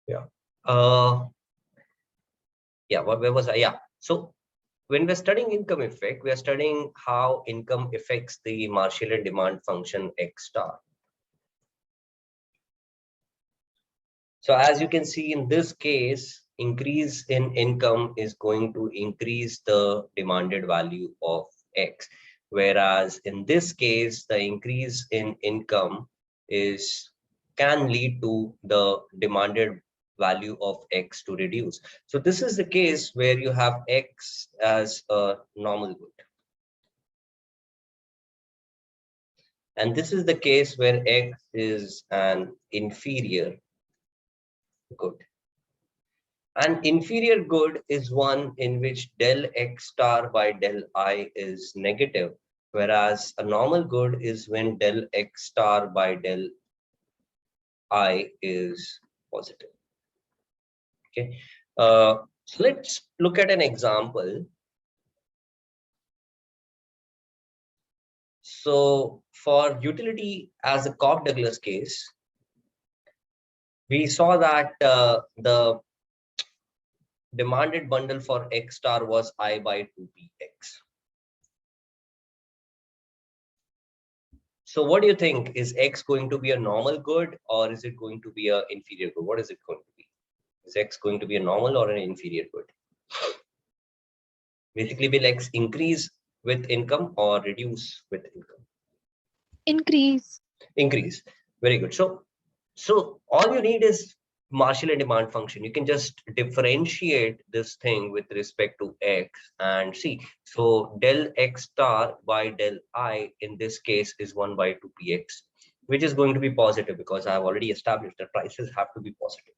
Yeah. Yeah. Where was I? Yeah. So when we're studying income effect, we are studying how income affects the Marshallian demand function X star. So as you can see in this case, increase in income is going to increase the demanded value of X. Whereas in this case, the increase in income can lead to the demanded value of X to reduce. So this is the case where you have X as a normal good. And this is the case where X is an inferior good. An inferior good is one in which del X star by del I is negative, whereas a normal good is when del X star by del I is positive. Okay. So let's look at an example. So for utility as a Cobb-Douglas case, we saw that the demanded bundle for X star was I by 2px. So what do you think? Is X going to be a normal good or is it going to be an inferior good? What is it going to be? Is X going to be a normal or an inferior good? Basically, will X increase with income or reduce with income? Increase. Increase. Very good. So all you need is Marshallian demand function. You can just differentiate this thing with respect to X and see. So del X star by del I in this case is 1 by 2px, which is going to be positive because I have already established that prices have to be positive.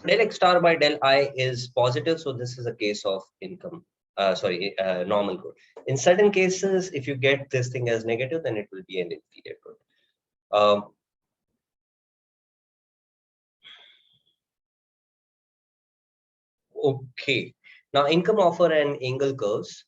Del X star by del I is positive. So this is a case of income. Normal good. In certain cases, if you get this thing as negative, then it will be an inferior good. Okay. Now income offer and Engel curves.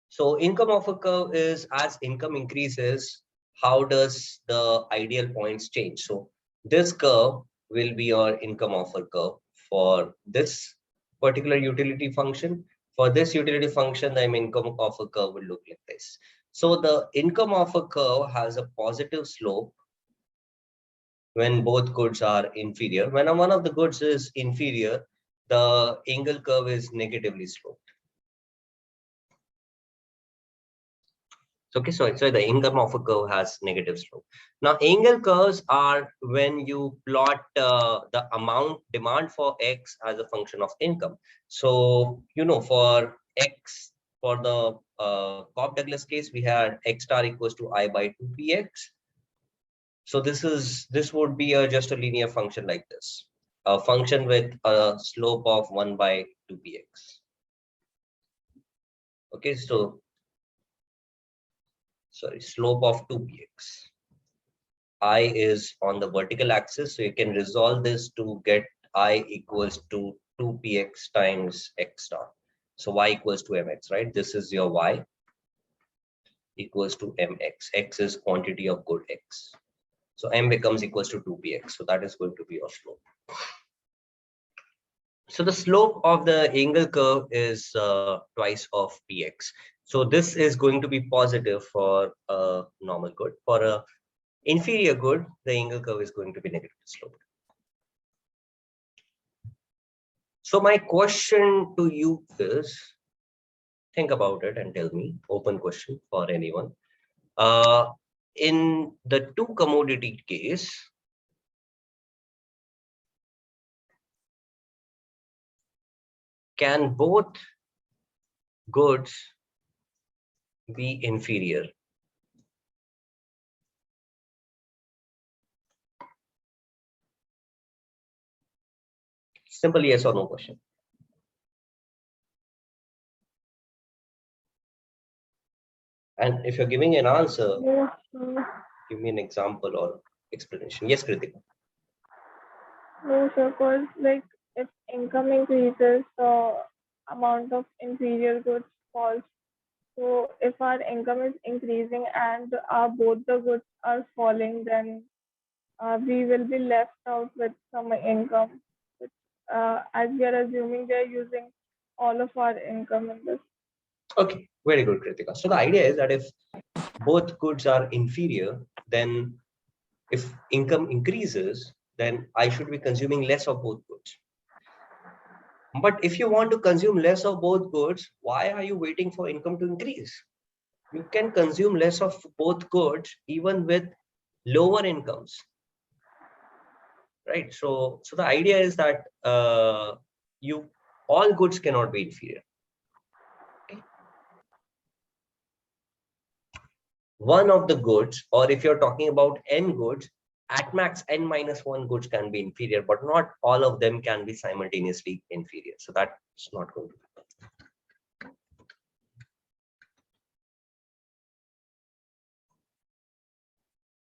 So income offer curve is as income increases, how does the ideal points change? So this curve will be your income offer curve for this particular utility function. For this utility function, the income offer curve will look like this. So the income offer curve has a positive slope when both goods are inferior. When one of the goods is inferior, the Engel curve is negatively sloped. Okay, so the income of a curve has negative slope. Now, Engel curves are when you plot the amount demand for X as a function of income. So, for X, for the Cobb-Douglas case, we had X star equals to I by 2px. So this would be just a linear function like this, a function with a slope of 1 by 2px. Okay, so slope of 2px. I is on the vertical axis, so you can resolve this to get I equals to 2px times x star. So y equals to mx, right? This is your y equals to mx. X is quantity of good x. So m becomes equals to 2px. So that is going to be your slope. So the slope of the Engel curve is twice of px. So this is going to be positive for a normal good. For a inferior good, the Engel curve is going to be negative slope. So my question to you is, think about it and tell me, open question for anyone. In the two commodity case, can both goods be inferior? Simple yes or no question. And if you're giving an answer, give me an example or explanation. Yes, Kritika. No, sir, because like if income increases, the amount of inferior goods falls. So if our income is increasing and both the goods are falling, then we will be left out with some income, which, as we are assuming they're using all of our income in this. Okay, very good, Kritika. So the idea is that if both goods are inferior, then if income increases, then I should be consuming less of both goods. But if you want to consume less of both goods, why are you waiting for income to increase? You can consume less of both goods even with lower incomes, right? So the idea is that you all goods cannot be inferior. Okay? One of the goods, or if you're talking about n goods, at max n minus one goods can be inferior, but not all of them can be simultaneously inferior. So that's not going to happen.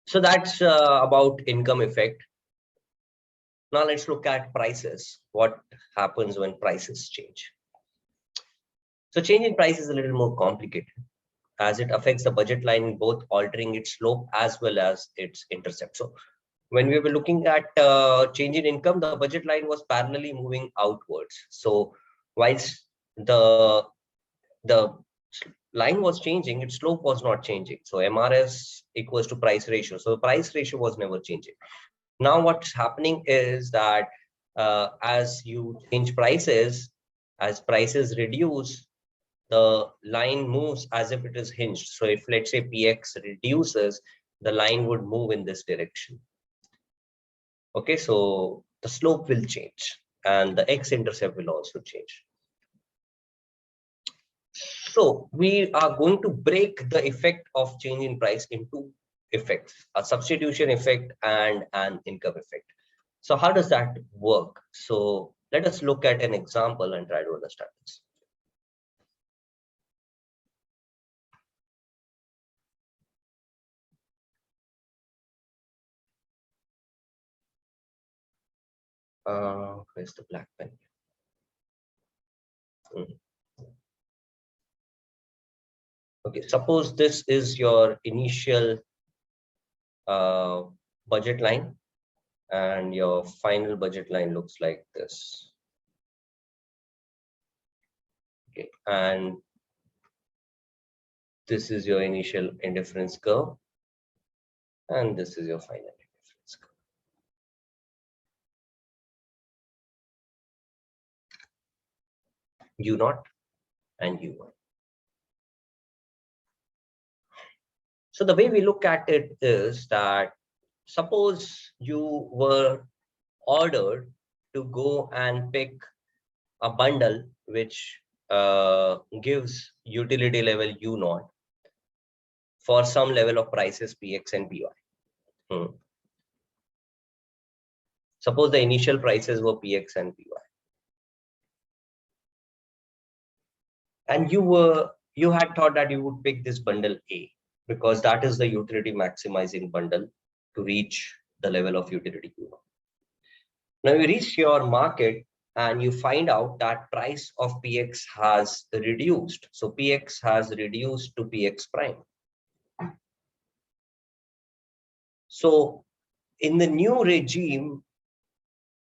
So that's about income effect. Now let's look at prices. What happens when prices change? So change in price is a little more complicated as it affects the budget line, both altering its slope as well as its intercept. So when we were looking at change in income, the budget line was parallelly moving outwards. So whilst the line was changing, its slope was not changing. So MRS equals to price ratio. So the price ratio was never changing. Now what's happening is that as you change prices, as prices reduce, the line moves as if it is hinged. So if let's say PX reduces, the line would move in this direction. Okay, so the slope will change and the x-intercept will also change. So we are going to break the effect of change in price into effects, a substitution effect and an income effect. So how does that work? So let us look at an example and try to understand this. Where's the black pen? Okay, suppose this is your initial uh, budget line and your final budget line looks like this. Okay, and this is your initial indifference curve and this is your final indifference curve. U0 and U1. So the way we look at it is that suppose you were ordered to go and pick a bundle which gives utility level U0 for some level of prices Px and Py. Suppose the initial prices were Px and Py, and you had thought that you would pick this bundle A because that is the utility maximizing bundle to reach the level of utility U0. Now you reach your market and you find out that price of Px has reduced. So Px has reduced to Px prime. So in the new regime,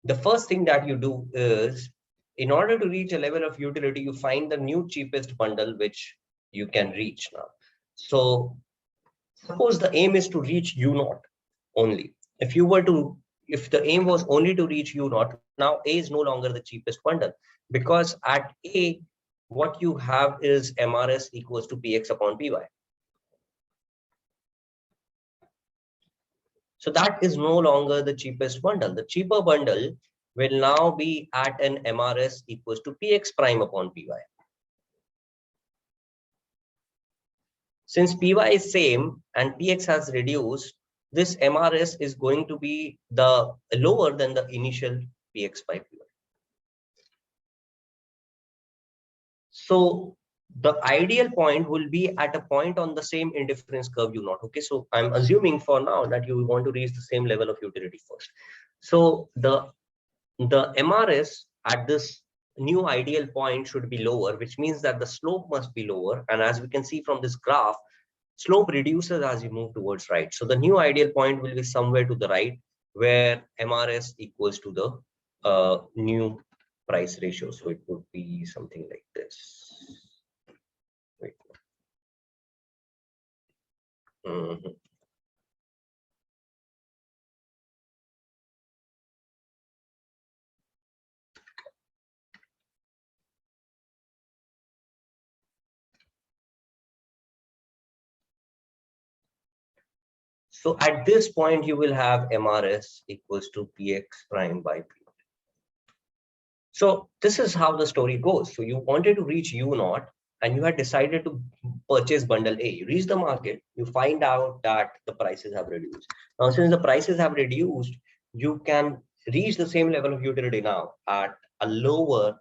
the first thing that you do is, in order to reach a level of utility, you find the new cheapest bundle which you can reach now. So suppose the aim is to reach U0 only. If the aim was only to reach U0, now A is no longer the cheapest bundle, because at A, what you have is MRS equals to PX upon PY. So that is no longer the cheapest bundle. The cheaper bundle will now be at an MRS equals to PX prime upon PY. Since PY is same and PX has reduced, this MRS is going to be the lower than the initial PX by PY. So the ideal point will be at a point on the same indifference curve U0. Okay, so I'm assuming for now that you want to reach the same level of utility first. So the MRS at this new ideal point should be lower, which means that the slope must be lower. And as we can see from this graph, slope reduces as you move towards right. So the new ideal point will be somewhere to the right, where MRS equals to the new price ratio. So it would be something like this. Wait. Mhm. So at this point, you will have MRS equals to PX prime by P. So this is how the story goes. So you wanted to reach U naught and you had decided to purchase bundle A. You reach the market, you find out that the prices have reduced. Now, since the prices have reduced, you can reach the same level of utility now at a lower,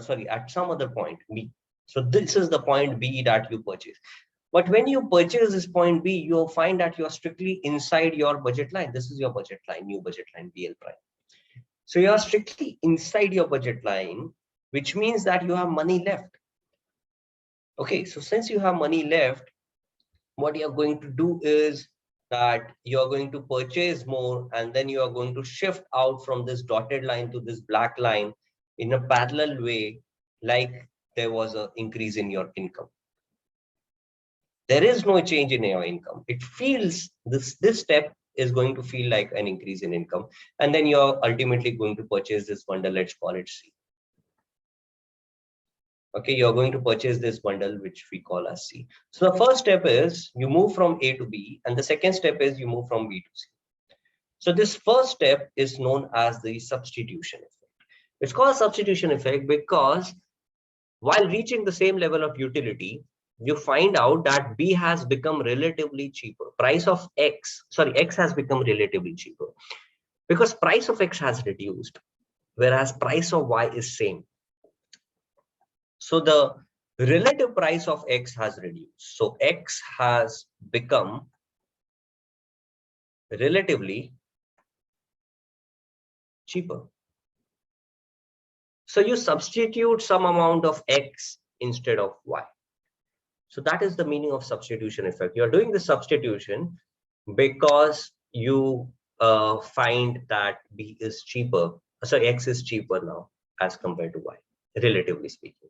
sorry, at some other point B. So this is the point B that you purchase. But when you purchase this point B, you'll find that you're strictly inside your budget line. This is your budget line, new budget line, BL prime. So you are strictly inside your budget line, which means that you have money left. Okay, so since you have money left, what you're going to do is that you're going to purchase more, and then you are going to shift out from this dotted line to this black line in a parallel way, like there was an increase in your income. There is no change in your income. It feels this step is going to feel like an increase in income, and then you're ultimately going to purchase this bundle. Let's call it C. Okay, you're going to purchase this bundle, which we call as C. So the first step is you move from A to B, and the second step is you move from B to C. So this first step is known as the substitution effect. It's called substitution effect because while reaching the same level of utility, you find out that B has become relatively cheaper. Price of X, sorry, X has become relatively cheaper because price of X has reduced, whereas price of Y is same. So the relative price of X has reduced. So X has become relatively cheaper. So you substitute some amount of X instead of Y. So that is the meaning of substitution effect. You're doing the substitution because you find that B is cheaper. Sorry, X is cheaper now as compared to Y, relatively speaking.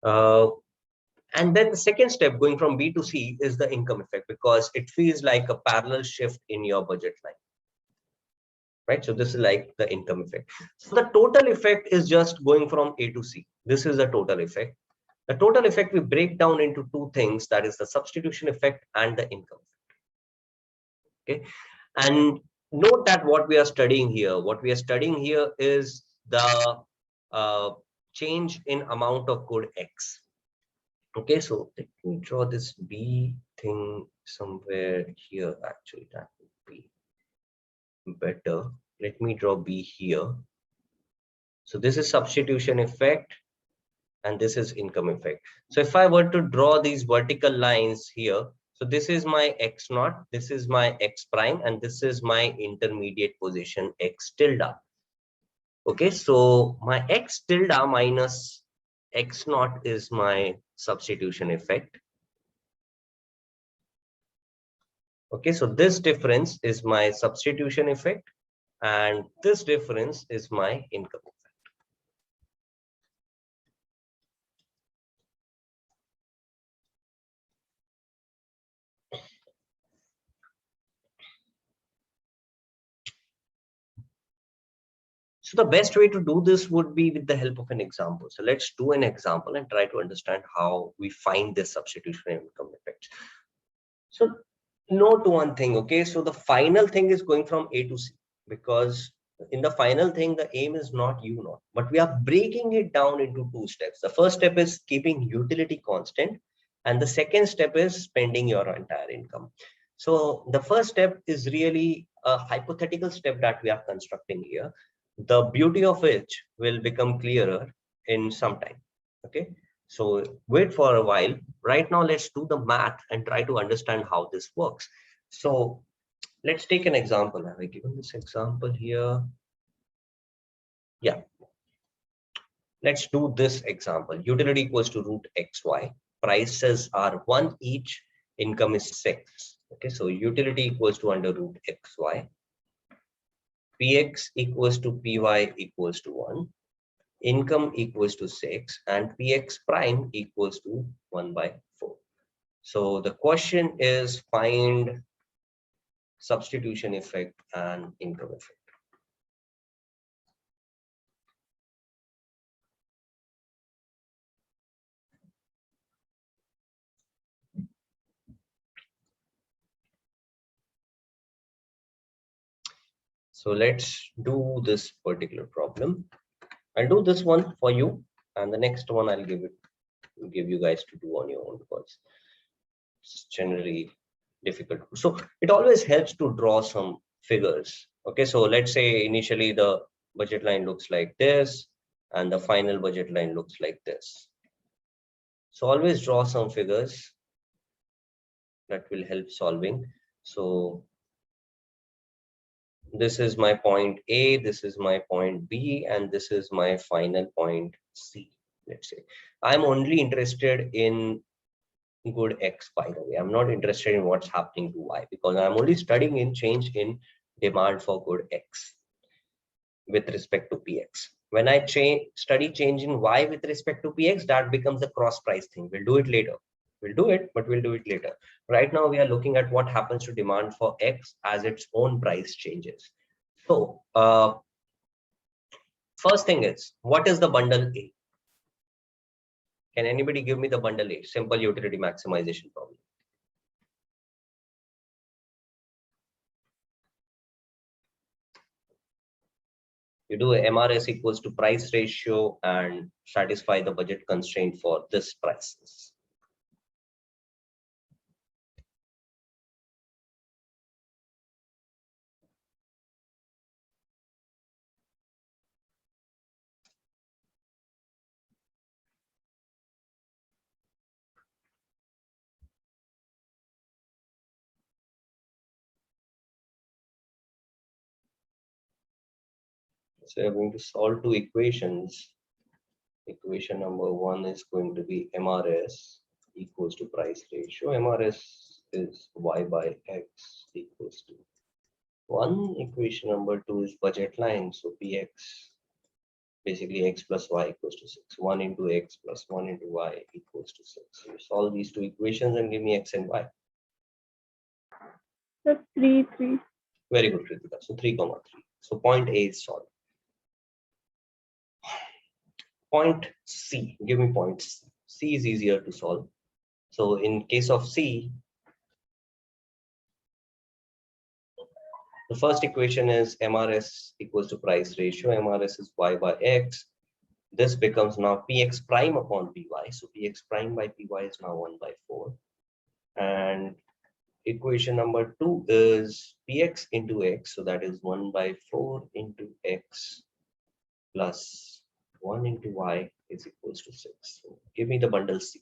And then the second step, going from B to C, is the income effect because it feels like a parallel shift in your budget line, right? So this is like the income effect. So the total effect is just going from A to C. This is the total effect. The total effect we break down into two things, that is the substitution effect and the income effect. Okay, and note that what we are studying here is the change in amount of good X. Okay, so let me draw this B thing somewhere here. Actually, that would be better. Let me draw B here. So this is substitution effect and this is income effect. So if I were to draw these vertical lines here, so this is my X naught, this is my X prime, and this is my intermediate position X tilde. Okay, so my X tilde minus X naught is my substitution effect. Okay, so this difference is my substitution effect and this difference is my income effect. So the best way to do this would be with the help of an example. So let's do an example and try to understand how we find this substitution income effect. So note one thing, okay? So the final thing is going from A to C because in the final thing, the aim is not U naught, but we are breaking it down into two steps. The first step is keeping utility constant, and the second step is spending your entire income. So the first step is really a hypothetical step that we are constructing here, the beauty of which will become clearer in some time. Okay, so wait for a while. Right now, let's do the math and try to understand how this works. So let's take an example. Have I given this example here? Yeah, let's do this example. Utility equals to root xy. Prices are 1 each. Income is 6. Okay, so utility equals to under root xy. Px equals to py equals to 1. Income equals to 6. And px prime equals to 1 by 4. So the question is find substitution effect and income effect. So let's do this particular problem. I'll do this one for you, and the next one I'll give you guys to do on your own because it's generally difficult. So it always helps to draw some figures. Okay, so let's say initially the budget line looks like this, and the final budget line looks like this. So always draw some figures that will help solving. So this is my point A, this is my point B, and this is my final point C. Let's say I'm only interested in good X, by the way. I'm not interested in what's happening to Y because I'm only studying in change in demand for good X with respect to PX. When I study change in Y with respect to PX, that becomes a cross price thing. We'll do it later. We'll do it, but we'll do it later. Right now, we are looking at what happens to demand for X as its own price changes. So, first thing is, what is the bundle A? Can anybody give me the bundle A? Simple utility maximization problem. You do MRS equals to price ratio and satisfy the budget constraint for this prices. So you're going to solve two equations. Equation number one is going to be MRS equals to price ratio. MRS is Y by X equals to 1. Equation number two is budget line. So PX, basically X plus Y equals to 6. 1 into X plus 1 into Y equals to 6. So you solve these two equations and give me X and Y. That's 3, 3. Very good, Kritika. So 3, 3. So point A is solved. Point C, give me point C. C is easier to solve. So in case of C, the first equation is MRS equals to price ratio. MRS is Y by X. This becomes now PX prime upon PY. So PX prime by PY is now 1 by 4. And equation number 2 is PX into X. So that is 1 by 4 into X plus 1 into Y is equals to 6. So give me the bundle C.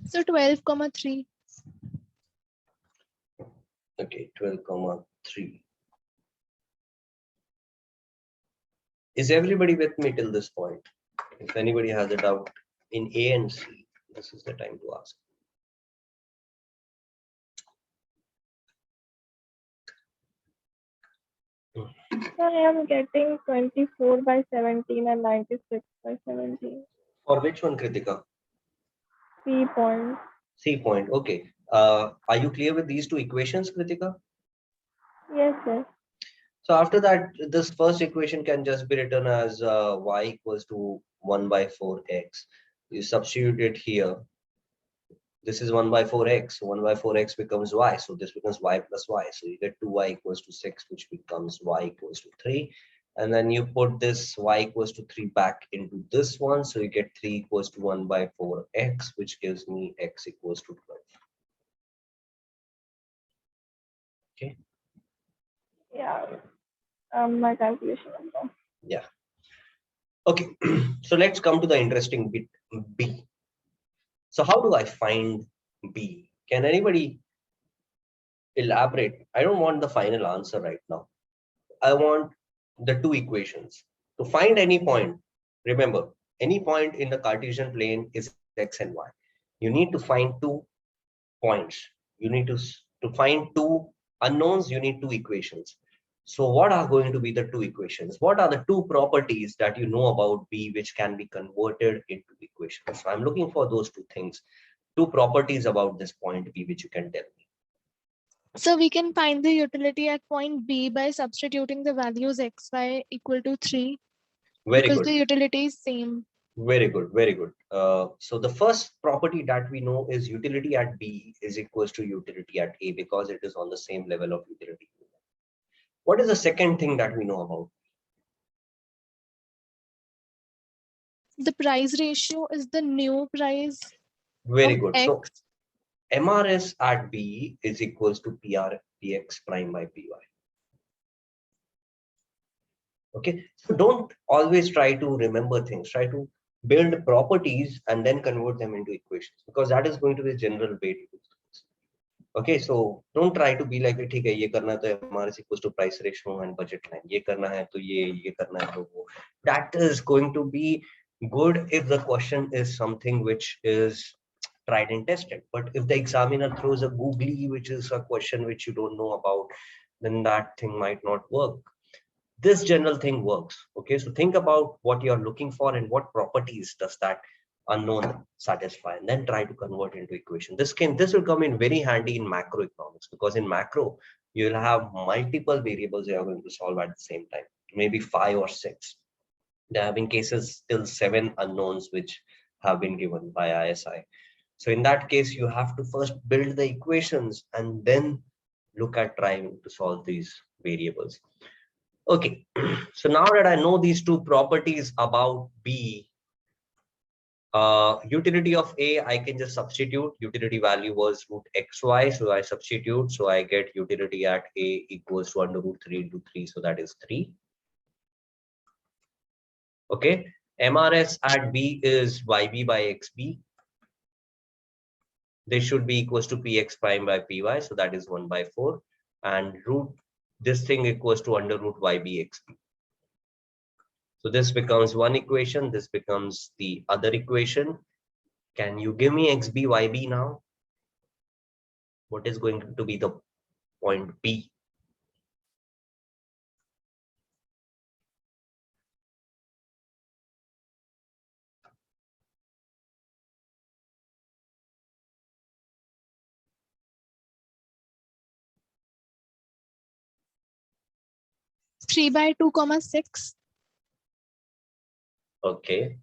So 12,3. Okay, 12,3. Is everybody with me till this point? If anybody has a doubt in A and C, this is the time to ask. So I am getting 24 by 17 and 96 by 17. For which one, Kritika? C point. C point. Okay. Are you clear with these two equations, Kritika? Yes, yes. So after that, this first equation can just be written as y equals to 1 by 4x. You substitute it here. This is 1 by 4x. So 1 by 4x becomes y. So this becomes y plus y. So you get 2y equals to 6, which becomes y equals to 3. and then you put this y equals to 3 back into this one, so you get 3 equals to 1 by 4x, which gives me x equals to 12. Okay. Yeah. My calculation is wrong. Yeah. Okay. So let's come to the interesting bit, b. So how do I find b? Can anybody elaborate? I don't want the final answer right now. I want the two equations. To find any point, remember, any point in the Cartesian plane is x and y. You need to find two points. You need to find two unknowns, you need two equations. So what are going to be the two equations? What are the two properties that you know about B which can be converted into equations? So I'm looking for those two things, two properties about this point B which you can tell me. So we can find the utility at point B by substituting the values x, y equal to 3 Very because good. the utility is same. Very good, very good. So the first property that we know is utility at B is equals to utility at A because it is on the same level of utility. What is the second thing that we know about? The price ratio is the new price Very of good. So x. MRS at B is equals to PX prime by PY. Okay, so don't always try to remember things. Try to build properties and then convert them into equations because that is going to be the general way to do things. Okay, so don't try to be like, ठीक है ये करना है तो MRS equals to price ratio and budget line. ये करना है तो ये करना है तो वो. That is going to be good if the question is something which is tried and tested. But if the examiner throws a googly, which is a question which you don't know about, then that thing might not work. This general thing works. Okay, so think about what you're looking for and what properties does that unknown satisfy, and then try to convert into equation. This will come in very handy in macroeconomics because in macro you'll have multiple variables you are going to solve at the same time, maybe 5 or 6. There have been cases till 7 unknowns which have been given by ISI. So in that case, you have to first build the equations and then look at trying to solve these variables. Okay, so now that I know these two properties about B, utility of A, I can just substitute. Utility value was root xy, so I substitute. So I get utility at A equals to under root 3 into 3, so that is 3. Okay, MRS at B is YB by XB. This should be equals to PX prime by PY, so that is 1 by 4. And root this thing equals to under root YB XB. So this becomes one equation, this becomes the other equation. Can you give me XB, YB now? What is going to be the point B? Three by 2 comma 6. Okay.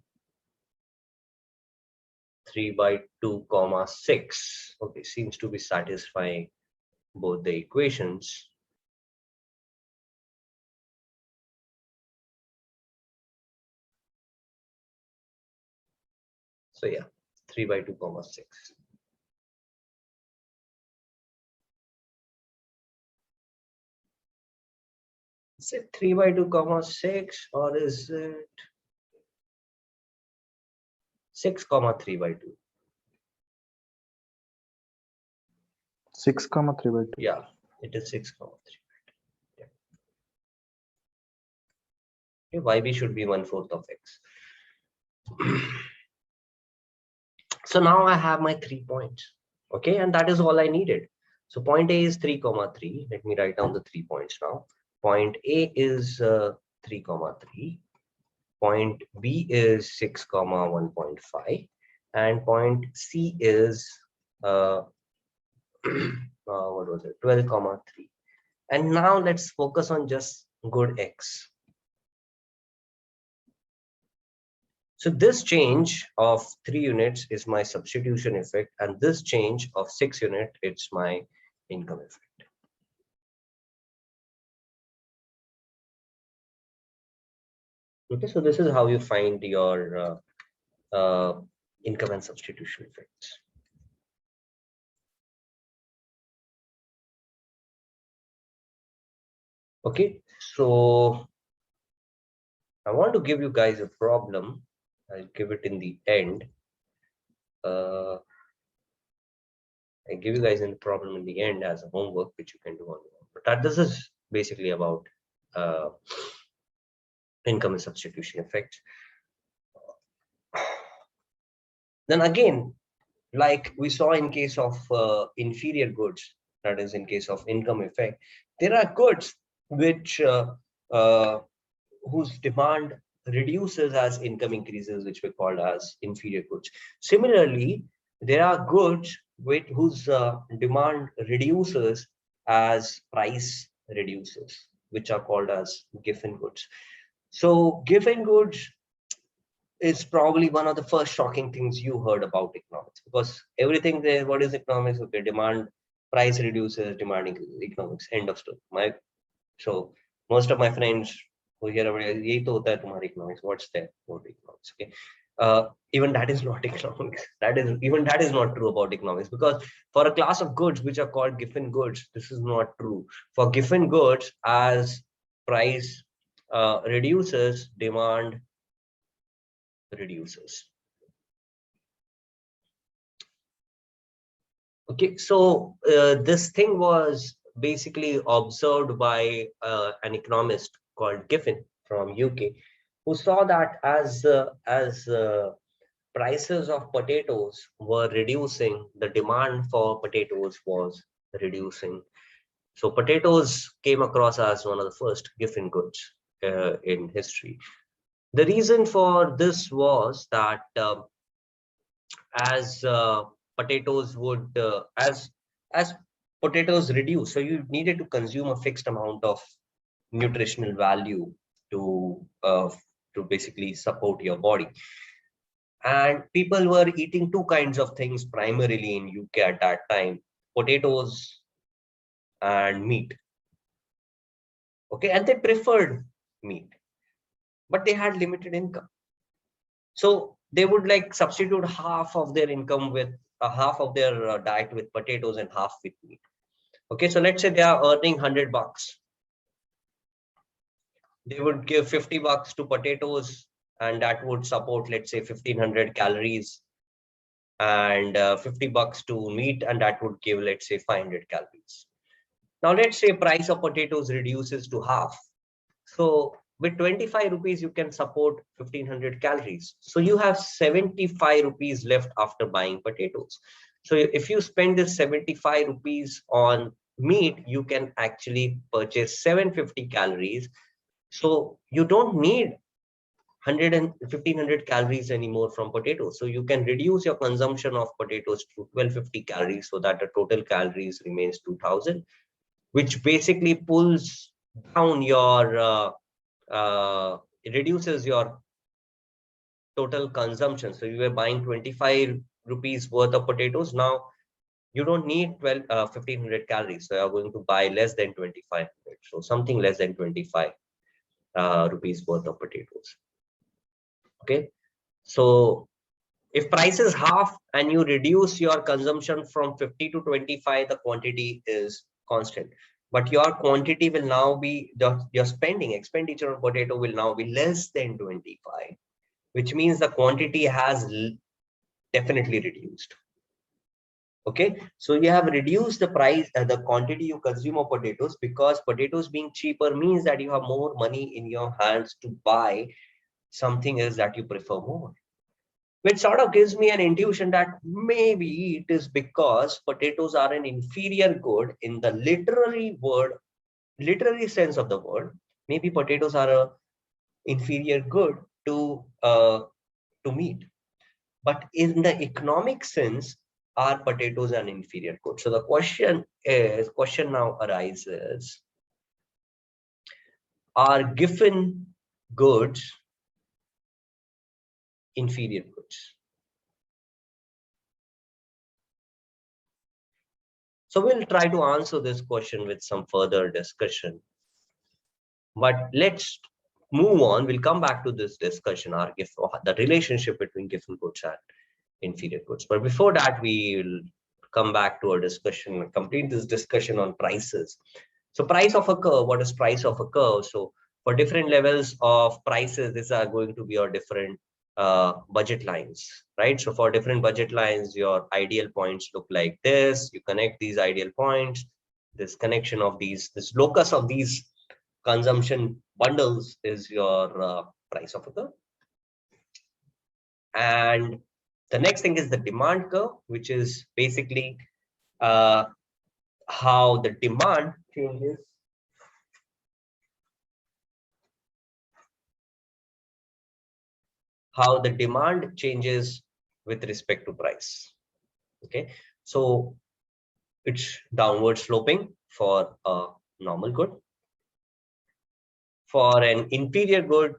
3 by 2 comma 6. Okay, seems to be satisfying both the equations. So yeah, 3 by 2 comma 6. Is it 3 by 2 comma 6 or is it 6 comma 3 by 2? 6 comma 3 by 2. Yeah, it is 6 comma 3 by 2. Yeah. Okay, YB should be 1/4 of X. So now I have my 3 points. Okay, and that is all I needed. So point A is 3 comma 3. Let me write down the 3 points now. Point A is 3 comma 3. Point B is 6 comma 1.5. And point C is what was it, 12 comma 3. And now let's focus on just good X. So this change of 3 units is my substitution effect, and this change of 6 unit, it's my income effect. Okay, so this is how you find your income and substitution effects. Okay, so I want to give you guys a problem. I'll give it in the end. I give you guys a problem in the end as a homework, which you can do on your own. But that this is basically about uh, income and substitution effects. Then again, like we saw in case of inferior goods, that is in case of income effect, there are goods which uh, whose demand reduces as income increases, which we call as inferior goods. Similarly, there are goods whose demand reduces as price reduces, which are called as given goods. So given goods is probably one of the first shocking things you heard about economics, because everything there, what is economics? Okay, demand, price reduces, demand increases, economics, end of story. So most of my friends who hear about it, "Yahi to hota hai tumhari economics." What's that about economics? Okay, even that is not economics. That is not true about economics, because for a class of goods which are called given goods, this is not true. For given goods, as price reduces, demand reduces. Okay, so this thing was basically observed by an economist called Giffen from UK, who saw that as prices of potatoes were reducing, the demand for potatoes was reducing. So potatoes came across as one of the first Giffen goods in history. The reason for this was that as potatoes would as potatoes reduce, so you needed to consume a fixed amount of nutritional value to to basically support your body, and people were eating two kinds of things primarily in UK at that time: potatoes and meat. Okay, and they preferred meat, but they had limited income. So they would like substitute half of their income with half of their diet with potatoes and half with meat. Okay, so let's say they are earning $100. They would give $50 to potatoes, and that would support, let's say, 1500 calories, and $50 to meat, and that would give, let's say, 500 calories. Now, let's say price of potatoes reduces to half. So with 25 rupees, you can support 1500 calories. So you have 75 rupees left after buying potatoes. So if you spend this 75 rupees on meat, you can actually purchase 750 calories. So you don't need 100 and 1500 calories anymore from potatoes. So you can reduce your consumption of potatoes to 1250 calories, so that the total calories remains 2000, which basically pulls down your it reduces your total consumption. So you were buying 25 rupees worth of potatoes. Now you don't need 1500 calories. So you're going to buy less than 2500. So something less than 25 rupees worth of potatoes. Okay. So if price is half and you reduce your consumption from 50 to 25, the quantity is constant. But your quantity will now be, your expenditure on potato will now be less than 25, which means the quantity has definitely reduced. Okay, so you have reduced the price, the quantity you consume of potatoes, because potatoes being cheaper means that you have more money in your hands to buy something else that you prefer more. Which sort of gives me an intuition that maybe it is because potatoes are an inferior good in the literary sense of the word. Maybe potatoes are a inferior good to meat. But in the economic sense, are potatoes an inferior good? So the question now arises: are given goods inferior goods? So we'll try to answer this question with some further discussion. But let's move on, we'll come back to this discussion, our gift, the relationship between given goods and inferior goods. But before that, we'll come back to our discussion, complete this discussion on prices. So price of a curve, what is price of a curve? So for different levels of prices, these are going to be your different budget lines, right? So for different budget lines, your ideal points look like this. You connect these ideal points, this connection of these, this locus of these consumption bundles is your price of a curve. And the next thing is the demand curve, which is basically how the demand changes with respect to price. Okay, so it's downward sloping for a normal good. For an inferior good,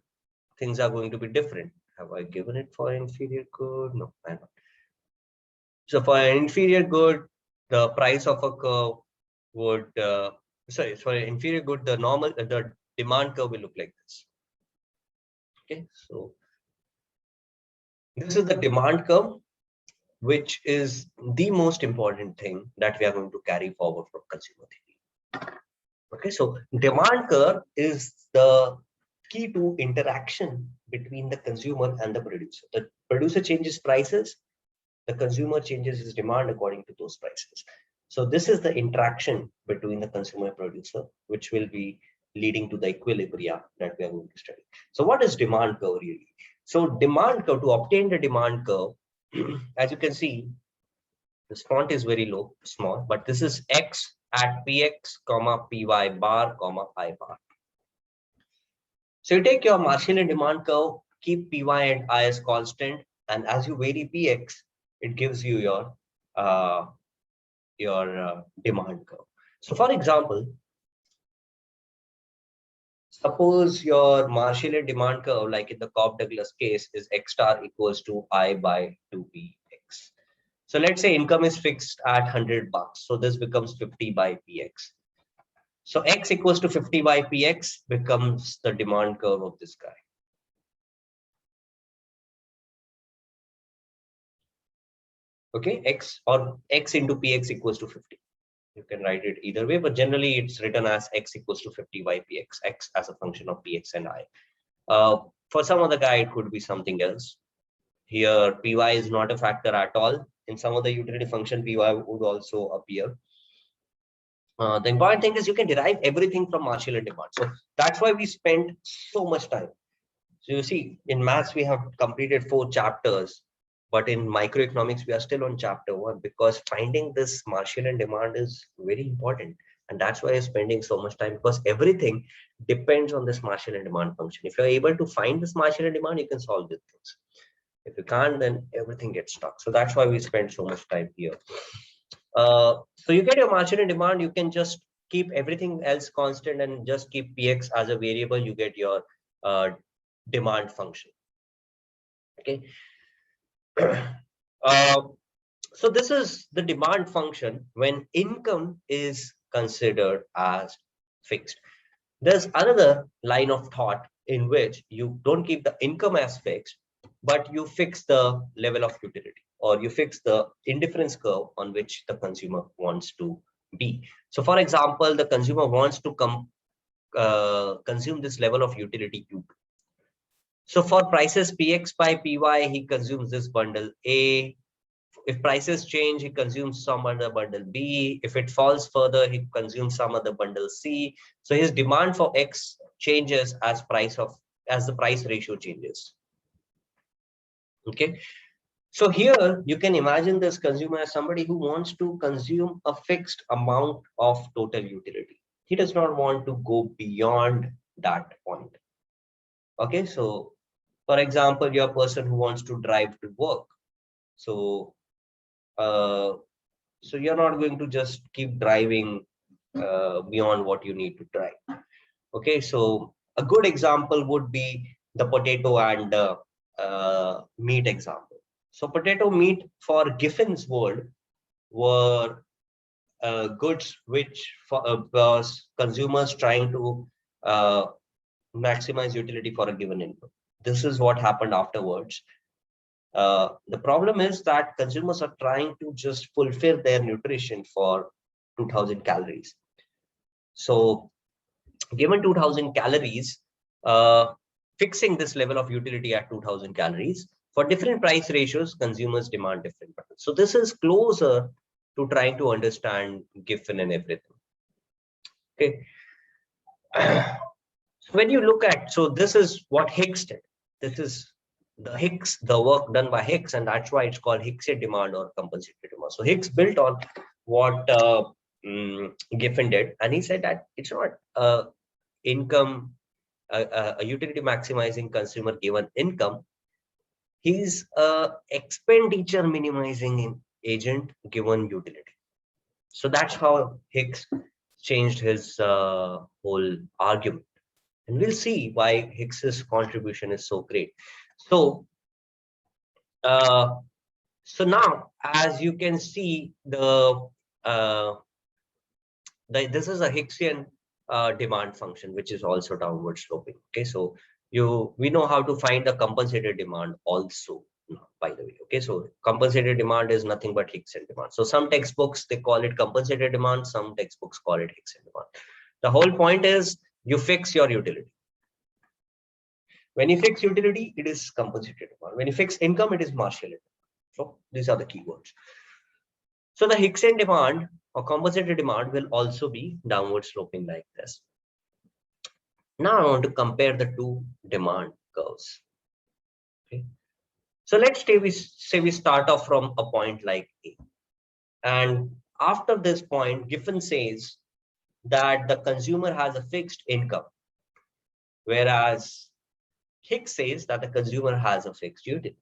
things are going to be different. Have I given it for inferior good? No, I haven't. So for an inferior good, the price of a curve would sorry, for an inferior good, the demand curve will look like this. Okay, so this is the demand curve, which is the most important thing that we are going to carry forward from consumer theory. Okay, so demand curve is the key to interaction between the consumer and the producer. The producer changes prices, the consumer changes his demand according to those prices. So this is the interaction between the consumer and producer, which will be leading to the equilibria that we are going to study. So what is demand curve really? So demand curve, to obtain the demand curve, as you can see, this font is very low, small, but this is x at px, comma py bar, comma I bar. So you take your Marshallian demand curve, keep py and I as constant, and as you vary px, it gives you your demand curve. So for example, suppose your Marshallian demand curve, like in the Cobb-Douglas case, is x star equals to I by 2px. So let's say income is fixed at $100. So this becomes 50 by px. So x equals to 50 by px becomes the demand curve of this guy. Okay, x into px equals to 50. You can write it either way, but generally it's written as x equals to 50 by px, x as a function of px and I. For some other guy, it could be something else. Here, py is not a factor at all. In some other utility function, py would also appear. The important thing is you can derive everything from Marshallian demand. So that's why we spend so much time. So you see, in maths, we have completed 4 chapters, but in microeconomics, we are still on chapter 1 because finding this Marshallian demand is very important. And that's why you're spending so much time, because everything depends on this Marshallian demand function. If you're able to find this Marshallian demand, you can solve these things. If you can't, then everything gets stuck. So that's why we spend so much time here. So you get your Marshallian demand, you can just keep everything else constant and just keep px as a variable, you get your demand function. Okay. So this is the demand function when income is considered as fixed. There's another line of thought in which you don't keep the income as fixed, but you fix the level of utility, or you fix the indifference curve on which the consumer wants to be. So for example, the consumer wants to consume this level of utility Q. So for prices px by py, he consumes this bundle A. If prices change, he consumes some other bundle B. If it falls further, he consumes some other bundle C. So his demand for X changes as the price ratio changes. Okay. So here you can imagine this consumer as somebody who wants to consume a fixed amount of total utility. He does not want to go beyond that point. Okay. So for example, you're a person who wants to drive to work. So you're not going to just keep driving beyond what you need to drive. Okay, so a good example would be the potato and meat example. So potato meat for Giffin's world were goods which was consumers trying to maximize utility for a given income. This is what happened afterwards. The problem is that consumers are trying to just fulfill their nutrition for 2000 calories. So given 2000 calories, fixing this level of utility at 2000 calories, for different price ratios, consumers demand different products. So this is closer to trying to understand Giffen and everything. Okay. When you look at, so this is what Hicks did. This is the work done by Hicks, and that's why it's called Hicksian demand or compensated demand. So Hicks built on what Giffen did, and he said that it's not income, a utility maximizing consumer given income. He's a expenditure minimizing agent given utility. So that's how Hicks changed his whole argument. And we'll see why Hicks's contribution is so great. So, so now, as you can see, this is a Hicksian demand function, which is also downward sloping. Okay, so we know how to find the compensated demand also, by the way. Okay, so compensated demand is nothing but Hicksian demand. So some textbooks, they call it compensated demand, some textbooks call it Hicksian demand. The whole point is you fix your utility. When you fix utility, it is compensated demand. When you fix income, it is Marshall demand. So these are the keywords. So the Hicksian demand or compensated demand will also be downward sloping like this. Now I want to compare the two demand curves. Okay. So let's say we start off from a point like A. And after this point, Giffen says that the consumer has a fixed income, whereas Hicks says that the consumer has a fixed utility.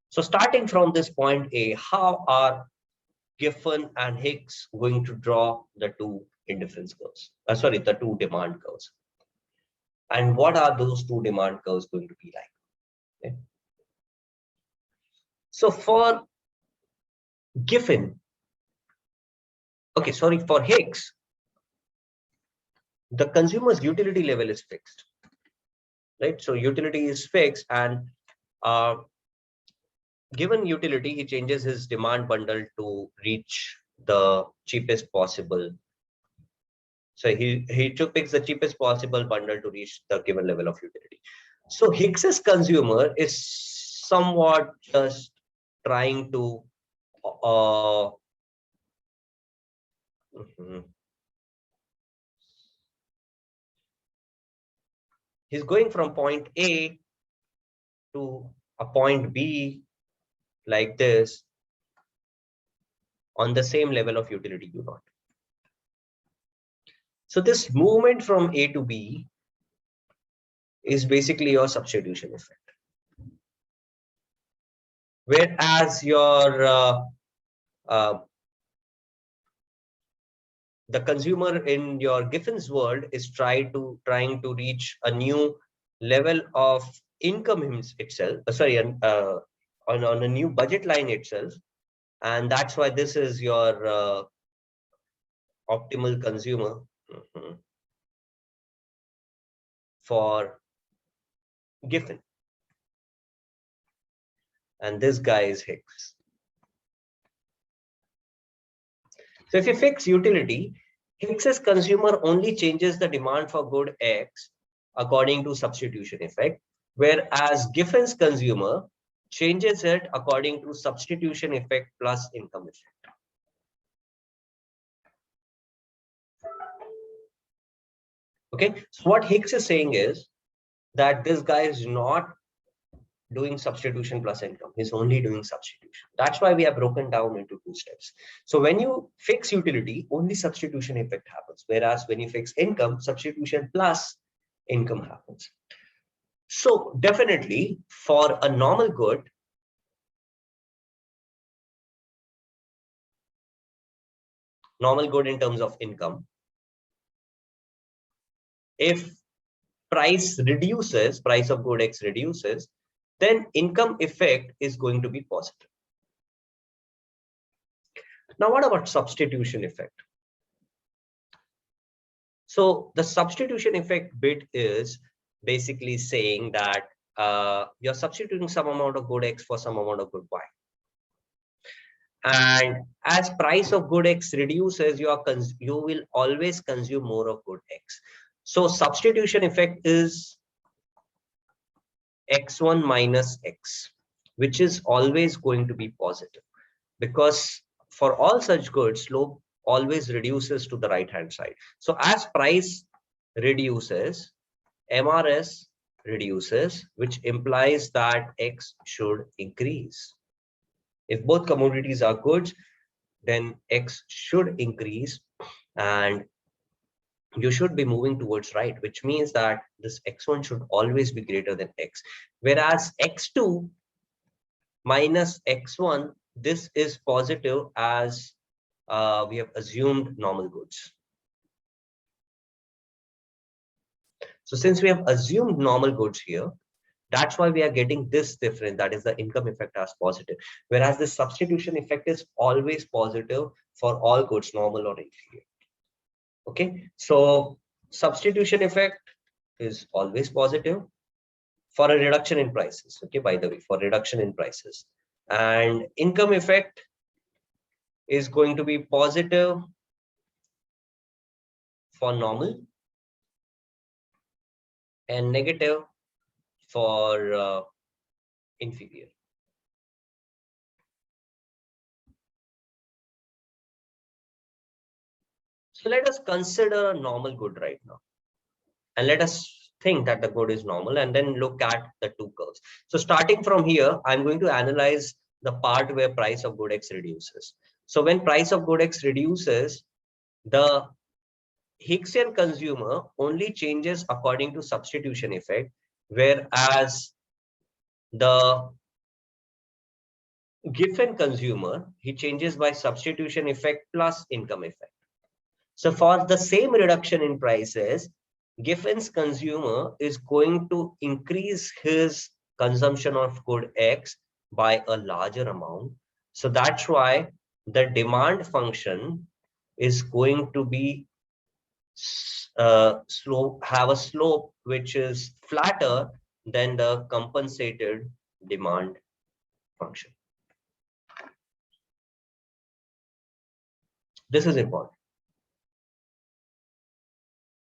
So starting from this point A, how are Giffen and Hicks going to draw the two indifference curves? The two demand curves. And what are those two demand curves going to be like? Okay. So for Giffen, for Hicks, the consumer's utility level is fixed, right? So utility is fixed, and given utility, he changes his demand bundle to reach the cheapest possible. So he picks the cheapest possible bundle to reach the given level of utility. So Hicks's consumer is somewhat just trying to he's going from point A to a point B like this on the same level of utility U naught. So this movement from A to B is basically your substitution effect. Whereas your the consumer in your Giffen's world is trying to reach a new level of income itself. On a new budget line itself, and that's why this is your optimal consumer for Giffen, and this guy is Hicks. So if you fix utility, Hicks's consumer only changes the demand for good X according to substitution effect, whereas Giffen's consumer changes it according to substitution effect plus income effect. Okay, so what Hicks is saying is that this guy is not doing substitution plus income. He's only doing substitution. That's why we have broken down into two steps. So when you fix utility, only substitution effect happens. Whereas when you fix income, substitution plus income happens. So definitely for a normal good, in terms of income, if price of good X reduces, then income effect is going to be positive. Now, what about substitution effect? So the substitution effect bit is basically saying that you're substituting some amount of good X for some amount of good Y. And as price of good X reduces, you will always consume more of good X. So substitution effect is X1 minus X, which is always going to be positive, because for all such goods, slope always reduces to the right hand side. So as price reduces, MRS reduces, which implies that X should increase. If both commodities are goods, then X should increase, and you should be moving towards right, which means that this X1 should always be greater than X. Whereas X2 minus X1, this is positive as we have assumed normal goods. So since we have assumed normal goods here, that's why we are getting this difference, that is the income effect as positive. Whereas the substitution effect is always positive for all goods, normal or inferior. Okay, so substitution effect is always positive for a reduction in prices. Okay, by the way, for reduction in prices. And income effect is going to be positive for normal and negative for inferior. So let us consider a normal good right now, and let us think that the good is normal, and then look at the two curves. So starting from here, I'm going to analyze the part where price of good X reduces. So when price of good X reduces, the Higgsian consumer only changes according to substitution effect, whereas the Giffen consumer, he changes by substitution effect plus income effect. So for the same reduction in prices, Giffen's consumer is going to increase his consumption of good X by a larger amount. So that's why the demand function is going to be have a slope which is flatter than the compensated demand function. This is important.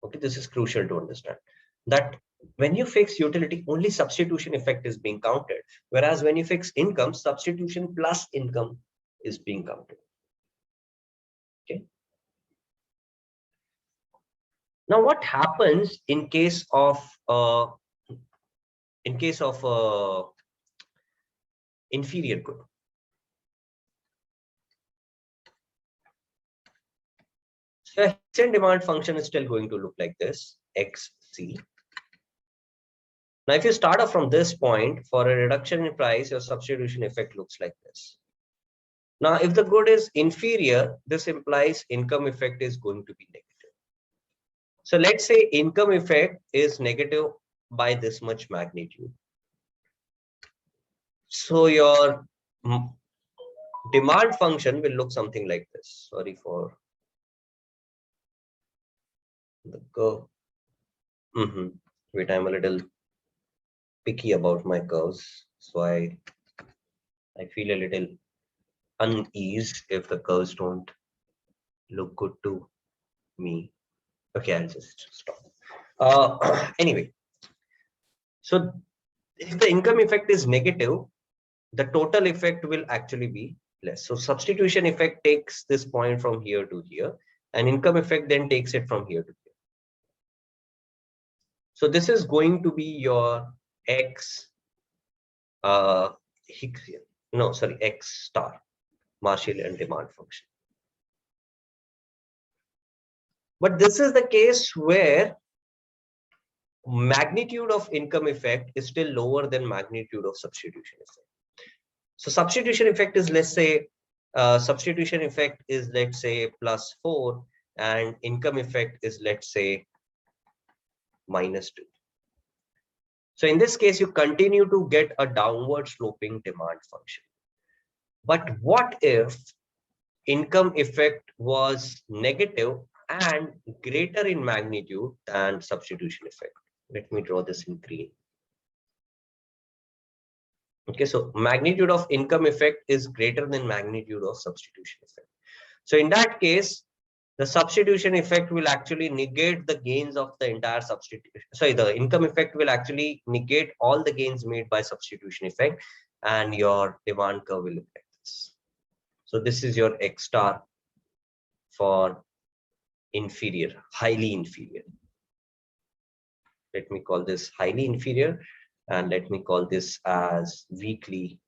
Okay, this is crucial to understand that when you fix utility, only substitution effect is being counted, whereas when you fix income, substitution plus income is being counted. Okay. Now, what happens in case of inferior good? So a Hessian demand function is still going to look like this, XC. Now, if you start off from this point, for a reduction in price, your substitution effect looks like this. Now, if the good is inferior, this implies income effect is going to be negative. So let's say income effect is negative by this much magnitude. So your demand function will look something like this. Sorry for the curve. Wait, I'm a little picky about my curves, so I feel a little unease if the curves don't look good to me. Okay, I'll just stop. Anyway, so if the income effect is negative, the total effect will actually be less. So substitution effect takes this point from here to here, and income effect then takes it from here to here. So this is going to be your X Higgsian. No, sorry, X star Marshallian demand function. But this is the case where magnitude of income effect is still lower than magnitude of substitution effect. So substitution effect is, let's say, +4, and income effect is, let's say, -2. So in this case, you continue to get a downward sloping demand function. But what if income effect was negative and greater in magnitude than substitution effect. Let me draw this in green. Okay, so magnitude of income effect is greater than magnitude of substitution effect. So in that case, the substitution effect will actually negate the gains of the entire substitution. Sorry, the income effect will actually negate all the gains made by substitution effect, and your demand curve will look like this. So this is your X star for inferior, highly inferior. Let me call this highly inferior, and let me call this as weakly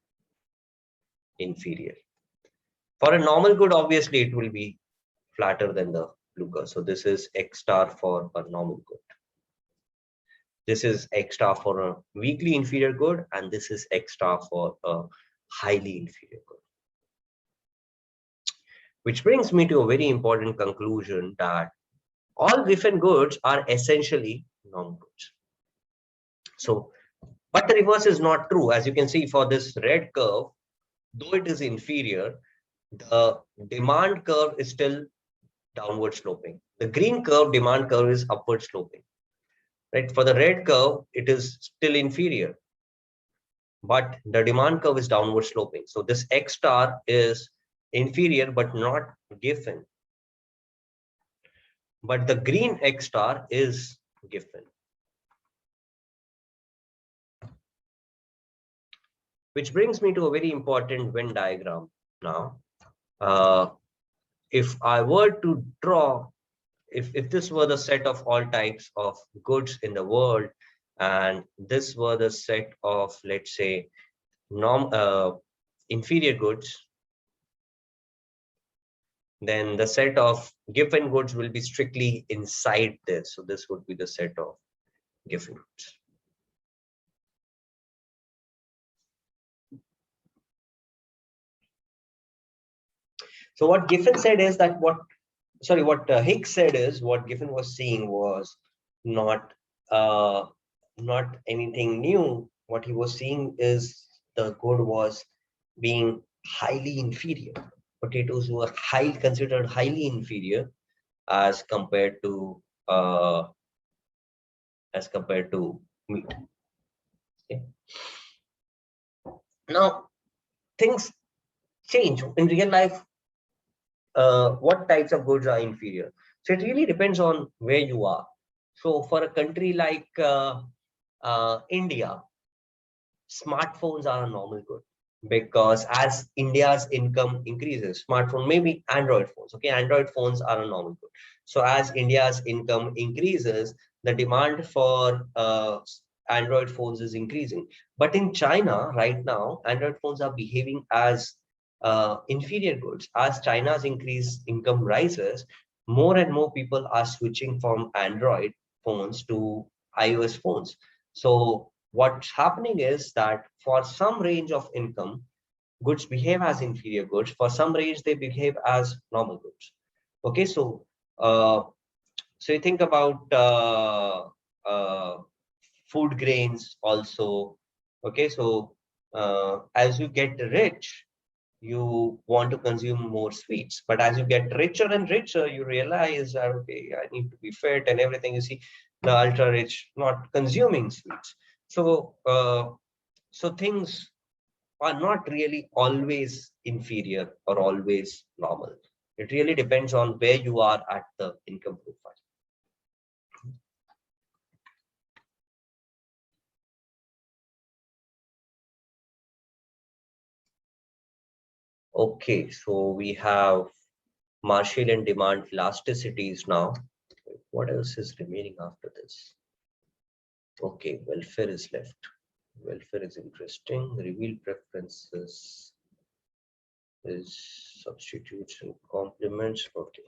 inferior. For a normal good, obviously it will be flatter than the blue curve. So this is X star for a normal good. This is X star for a weakly inferior good, and this is X star for a highly inferior good. Which brings me to a very important conclusion that all Giffen goods are essentially normal goods. So, but the reverse is not true. As you can see for this red curve, though it is inferior, the demand curve is still downward sloping. The green curve, demand curve, is upward sloping. Right? For the red curve, it is still inferior, but the demand curve is downward sloping. So this X star is inferior, but not Giffen. But the green X star is Giffen. Which brings me to a very important Venn diagram now. If I were to draw, if this were the set of all types of goods in the world, and this were the set of, let's say, inferior goods, then the set of Giffen goods will be strictly inside this. So this would be the set of Giffen goods. So what Giffen said is that what Hicks said is what Giffen was seeing was not anything new. What he was seeing is the good was being highly inferior. Potatoes were considered highly inferior as compared to meat. Okay. Now things change in real life. What types of goods are inferior? So it really depends on where you are. So for a country like India, smartphones are a normal good, because as India's income increases, smartphone, maybe Android phones, okay, Android phones are a normal good. So as India's income increases, the demand for Android phones is increasing. But in China right now, Android phones are behaving as inferior goods. As China's increased income rises, more and more people are switching from Android phones to iOS phones. So what's happening is that for some range of income, goods behave as inferior goods. For some range, they behave as normal goods. Okay, so you think about food grains also. Okay, so as you get rich, you want to consume more sweets, but as you get richer and richer, you realize that, okay, I need to be fit and everything. You see the ultra rich not consuming sweets. So so things are not really always inferior or always normal. It really depends on where you are at the income profile. Okay, so we have Marshall and demand elasticities now. What else is remaining after this? Okay, welfare is left. Welfare is interesting. Reveal preferences is substitutes and complements. Okay.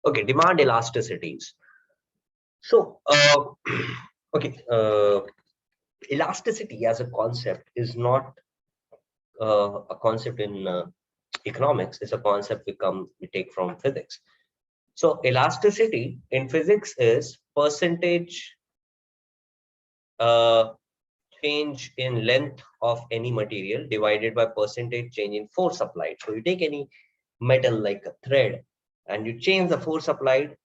Okay, demand elasticities. So, okay, elasticity as a concept is not a concept in economics. It's a concept we take from physics. So elasticity in physics is percentage change in length of any material divided by percentage change in force applied. So you take any metal like a thread and you change the force applied,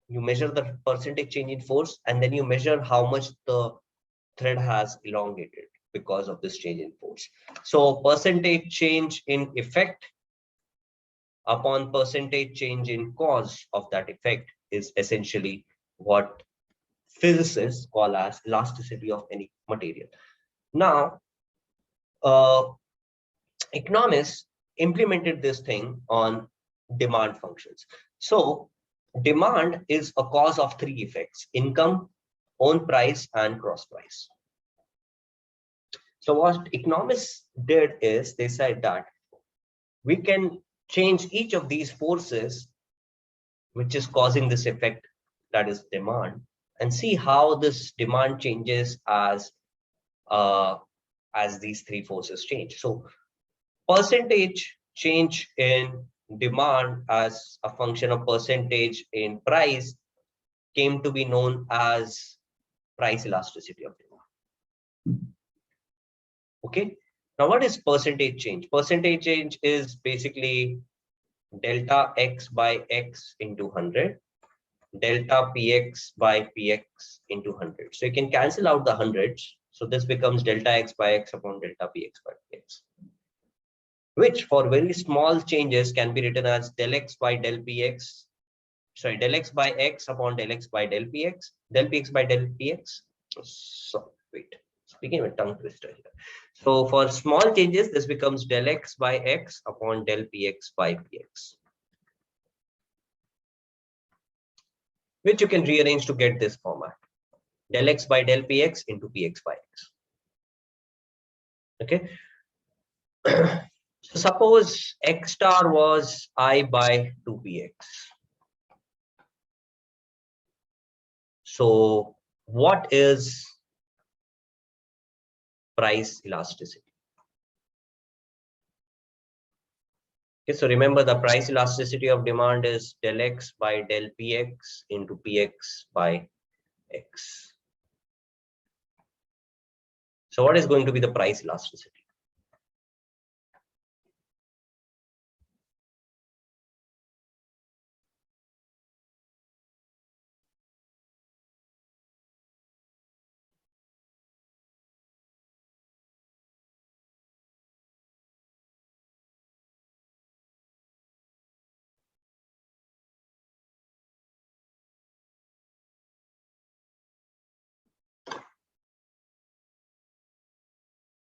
you measure the percentage change in force, and then you measure how much the thread has elongated because of this change in force. So percentage change in effect upon percentage change in cause of that effect is essentially what physicists call as elasticity of any material. Now, economists implemented this thing on demand functions. So demand is a cause of three effects: income, own price, and cross price. So what economists did is they said that we can change each of these forces which is causing this effect, that is demand, and see how this demand changes as these three forces change. So percentage change in demand as a function of percentage in price came to be known as price elasticity of demand. Okay, now what is percentage change? Percentage change is basically delta x by x into 100, delta px by px into 100. So you can cancel out the hundreds. So this becomes delta x by x upon delta px by px, which for very small changes can be written as del x by del px, sorry, del x by x upon del x by del px by del px. So wait, speaking of a tongue twister here. So for small changes, this becomes del x by x upon del px by px, which you can rearrange to get this format: del x by del px into px by x. Okay. So suppose x star was I by 2px. So what is price elasticity? Okay, so remember the price elasticity of demand is del x by del px into px by x. So what is going to be the price elasticity?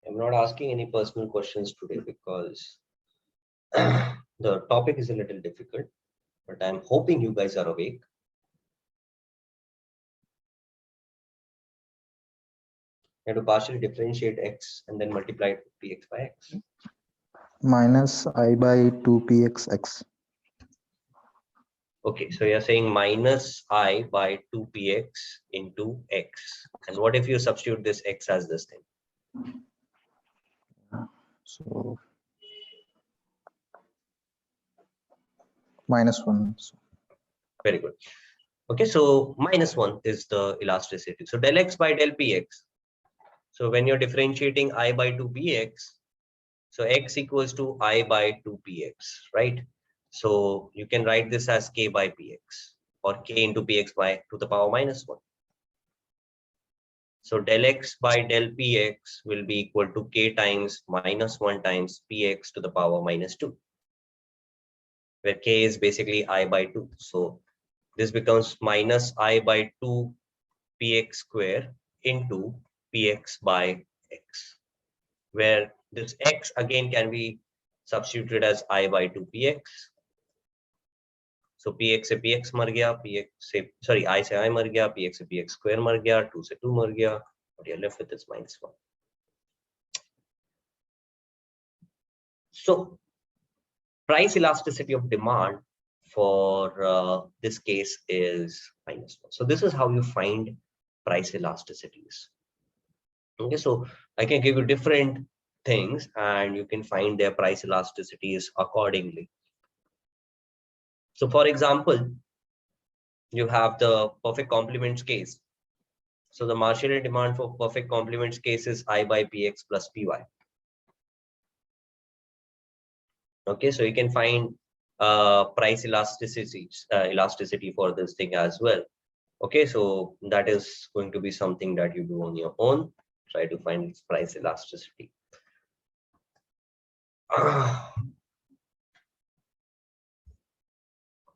I'm not asking any personal questions today because the topic is a little difficult, but I'm hoping you guys are awake. You have to partially differentiate x and then multiply it with px by x. Minus I by 2pxx. Okay, so you're saying minus I by 2px into x. And what if you substitute this x as this thing? So -1. Very good. Okay, so -1 is the elasticity. So del x by del px. So when you're differentiating I by 2px, so x equals to I by 2px, right? So you can write this as k by px or k into px by to the power -1. So del x by del px will be equal to k times -1 times px to the power -2, where k is basically I by 2. So this becomes minus I by 2 px square into px by x, where this x again can be substituted as I by 2 px. So px से px मर गया, px से sorry I से I मर गया, px से px square मर गया, 2 से 2 मर गया, but you're left with this -1. So price elasticity of demand for this case is -1. So this is how you find price elasticities. Okay, so I can give you different things and you can find their price elasticities accordingly. So for example, you have the perfect complements case. So the marginal demand for perfect complements case is I by Px plus Py. Okay, so you can find price elasticity for this thing as well. Okay, so that is going to be something that you do on your own. Try to find its price elasticity.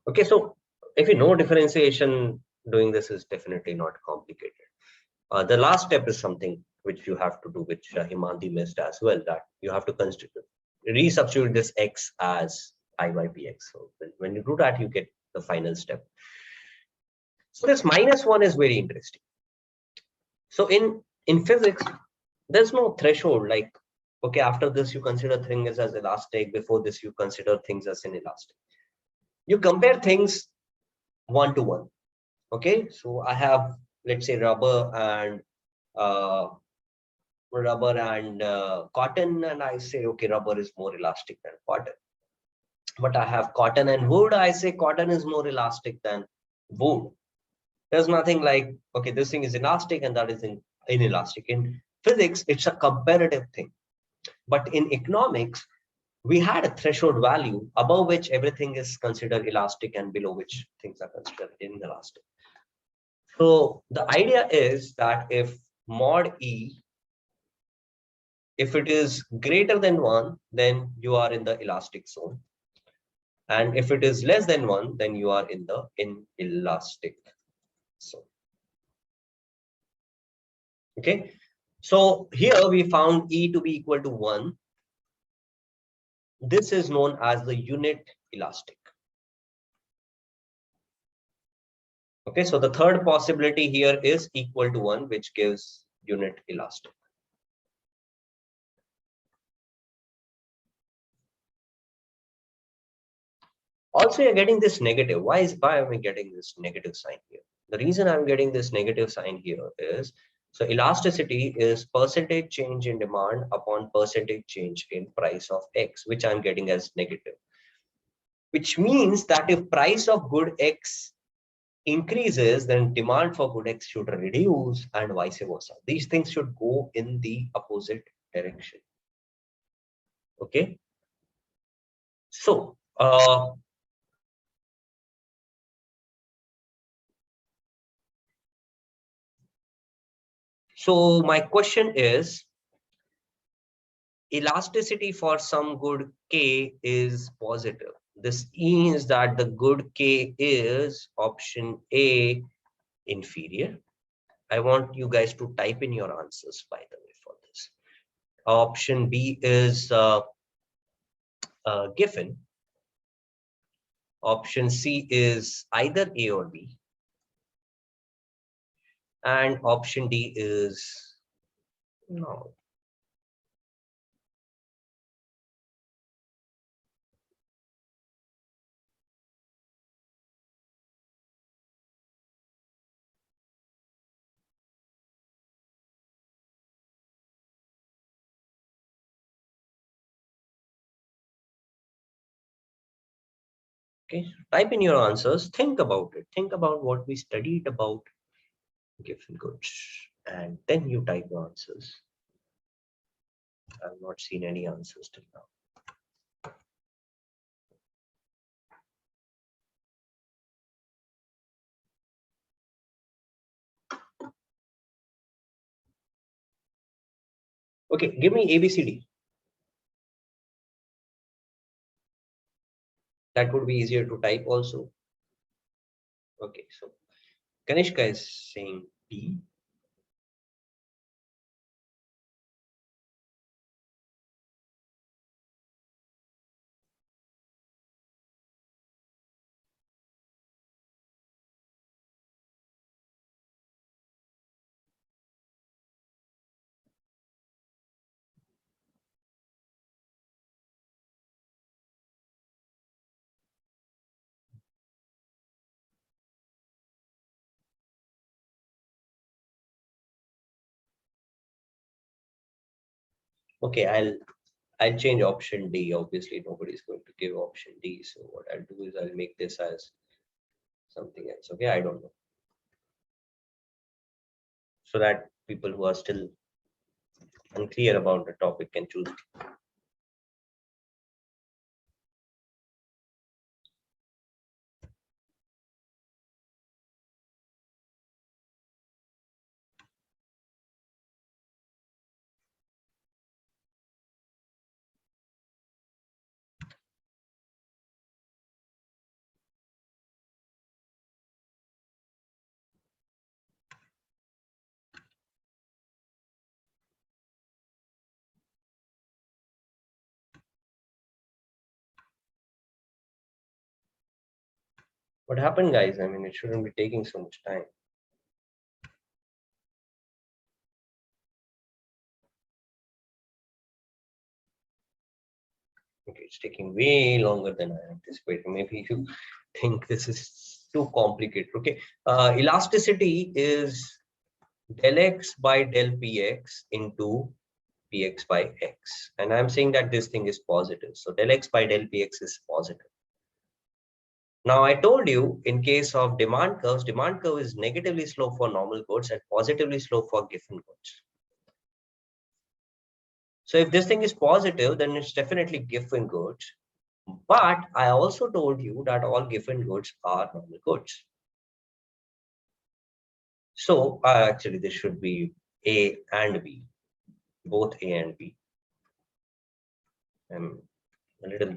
Okay, so if you know differentiation, doing this is definitely not complicated. The last step is something which you have to do, which Himanti missed as well, that you have to resubstitute this x as I by Px. So when you do that, you get the final step. So this -1 is very interesting. So in physics, there's no threshold like, okay, after this you consider things as elastic, before this you consider things as inelastic. You compare things one to one. Okay, so I have, let's say, rubber and cotton, and I say, okay, rubber is more elastic than cotton. But I have cotton and wood, I say cotton is more elastic than wood. There's nothing like, okay, this thing is elastic and that is inelastic. In physics, it's a comparative thing. But in economics, we had a threshold value above which everything is considered elastic and below which things are considered inelastic. So the idea is that if mod E, if it is greater than 1, then you are in the elastic zone. And if it is less than 1, then you are in the inelastic zone. Okay. So here we found E to be equal to 1. This is known as the unit elastic. Okay, so the third possibility here is equal to 1, which gives unit elastic. Also, you're getting this negative. Why am I getting this negative sign here? The reason I'm getting this negative sign here is, so elasticity is percentage change in demand upon percentage change in price of X, which I'm getting as negative. Which means that if price of good X increases, then demand for good X should reduce and vice versa. These things should go in the opposite direction. Okay. So, my question is, elasticity for some good K is positive. This means that the good K is option A, inferior. I want you guys to type in your answers, by the way, for this. Option B is given. Option C is either A or B. And option D is no. Okay, type in your answers, think about it, think about what we studied about given goods, and then you type your answers. I've not seen any answers till now. Okay, give me ABCD. That would be easier to type also. Okay, so Kanishka is saying B. Okay, I'll change option D. Obviously, nobody's going to give option D. So what I'll do is I'll make this as something else. Okay, I don't know. so that people who are still unclear about the topic can choose. What happened, guys? I mean, it shouldn't be taking so much time. Okay, it's taking way longer than I anticipated. Maybe you think this is too complicated. Okay, elasticity is del x by del px into px by x, and I'm saying that this thing is positive. So del x by del px is positive. Now I told you in case of demand curve is negatively slope for normal goods and positively slope for given goods. So if this thing is positive, then it's definitely given goods. But I also told you that all given goods are normal goods. So actually this should be A and B, both A and B. I'm a little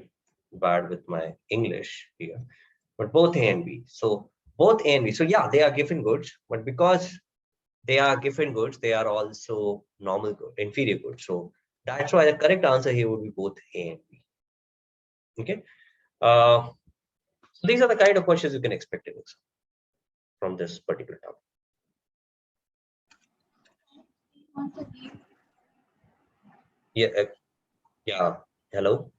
bad with my English here, but both A and B. So both A and B. So yeah, they are given goods, but because they are given goods, they are also normal good, inferior goods. So that's why the correct answer here would be both A and B. Okay. So these are the kind of questions you can expect in exam from this particular topic. Yeah, yeah. Hello.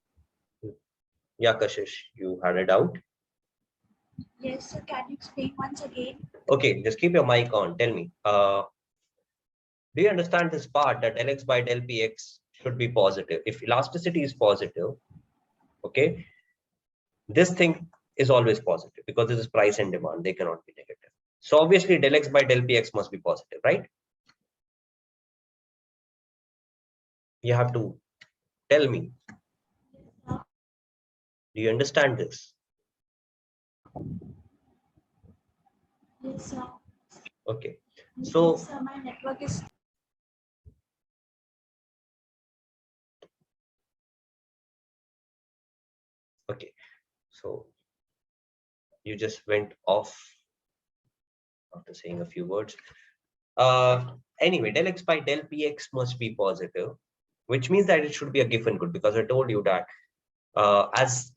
Yeah, Kashish, you had it out. Yes, sir. Can you explain once again? Okay, just keep your mic on. Tell me, do you understand this part that Lx by del px should be positive? If elasticity is positive, okay, this thing is always positive because this is price and demand. They cannot be negative. So obviously del x by del px must be positive, right? You have to tell me. Do you understand this? Yes, sir. Okay. So Yes, sir, my network is. okay. So you just went off after saying a few words. Anyway, del x by del px must be positive, which means that it should be a given good because I told you that as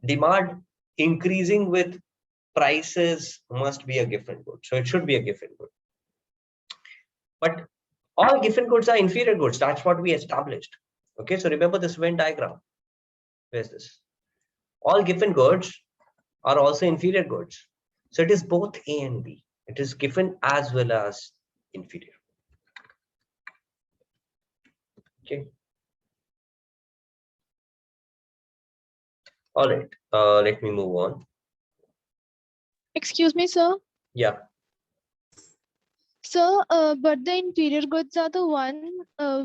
demand increasing with prices must be a given good. So it should be a given good. But all given goods are inferior goods. That's what we established. Okay, so remember this Venn diagram. Where's this? All given goods are also inferior goods. So it is both A and B. It is given as well as inferior. Okay. All right. Let me move on. Excuse me, sir. Yeah. So, but the inferior goods are the one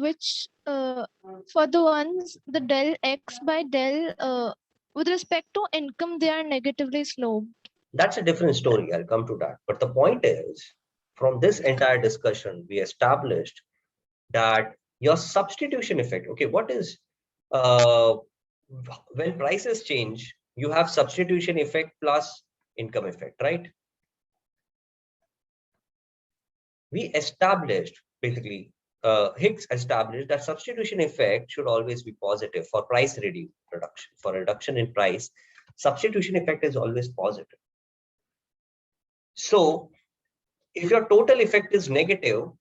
which, for the ones, the del x by del, with respect to income, they are negatively sloped. That's a different story. I'll come to that. But the point is, from this entire discussion, we established that your substitution effect. Okay, what is when prices change, you have substitution effect plus income effect, right? We established basically Hicks established that substitution effect should always be positive for price reduction. For reduction in price, substitution effect is always positive. So if your total effect is negative,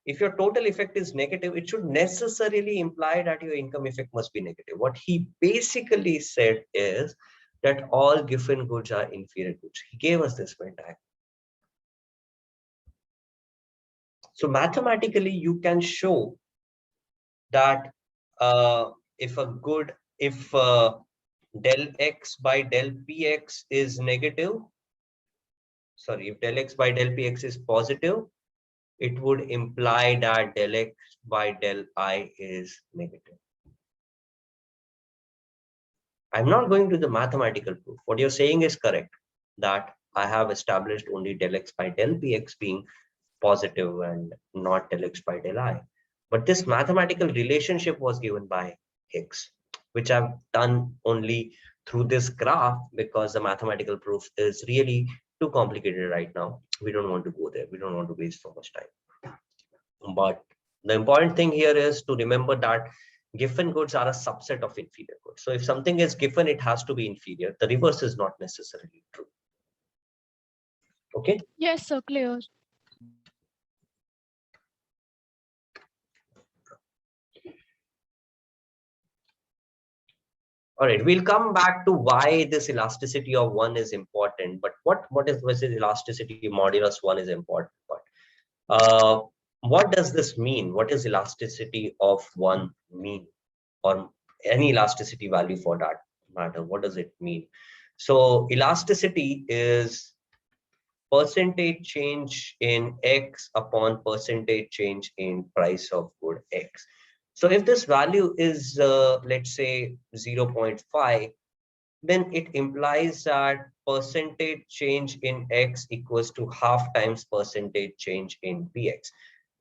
it should necessarily imply that your income effect must be negative. What he basically said is that all given goods are inferior goods. He gave us this Venn diagram. So mathematically, you can show that if del x by del px is negative, sorry, if del x by del px is positive, it would imply that del X by del I is negative. I'm not going to the mathematical proof. What you're saying is correct, that I have established only del X by del Px being positive and not del X by del I. But this mathematical relationship was given by Higgs, which I've done only through this graph because the mathematical proof is really too complicated right now. We don't want to go there. We don't want to waste so much time. But the important thing here is to remember that given goods are a subset of inferior goods. So if something is given, it has to be inferior. The reverse is not necessarily true. Okay. Yes, sir, clear. All right, we'll come back to why this elasticity of one is important, but what is this elasticity modulus one is important. But what does this mean? What is elasticity of one mean, or any elasticity value for that matter? What does it mean? So elasticity is percentage change in X upon percentage change in price of good X. So if this value is, let's say 0.5, then it implies that percentage change in X equals to half times percentage change in Px,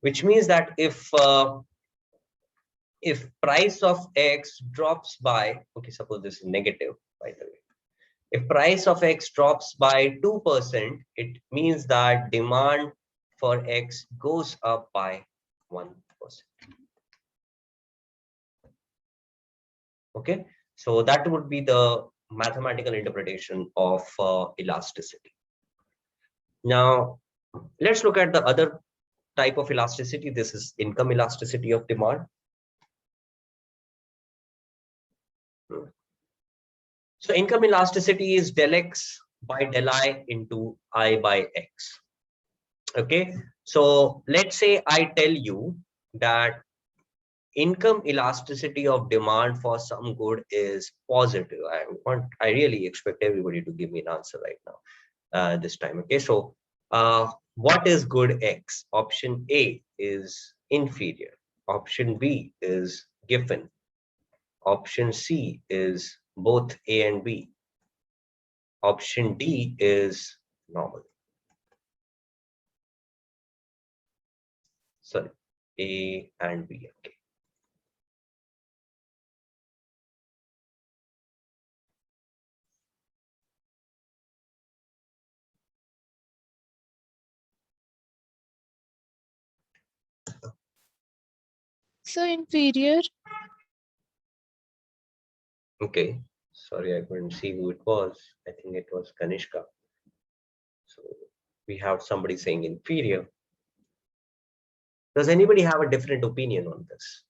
which means that if price of X drops by, okay, suppose this is negative, by the way. If price of X drops by 2%, it means that demand for X goes up by 1%. Okay, so that would be the mathematical interpretation of elasticity. Now, let's look at the other type of elasticity. This is income elasticity of demand. So income elasticity is del X by del I into I by X. Okay, so let's say I tell you that income elasticity of demand for some good is positive. I really expect everybody to give me an answer right now, this time. Okay, so what is good X? Option A is inferior. Option B is given. Option C is both A and B. Option D is normal. Sorry, A and B. Okay. So inferior. Okay. Sorry, I couldn't see who it was. I think it was Kanishka. So we have somebody saying inferior. Does anybody have a different opinion on this?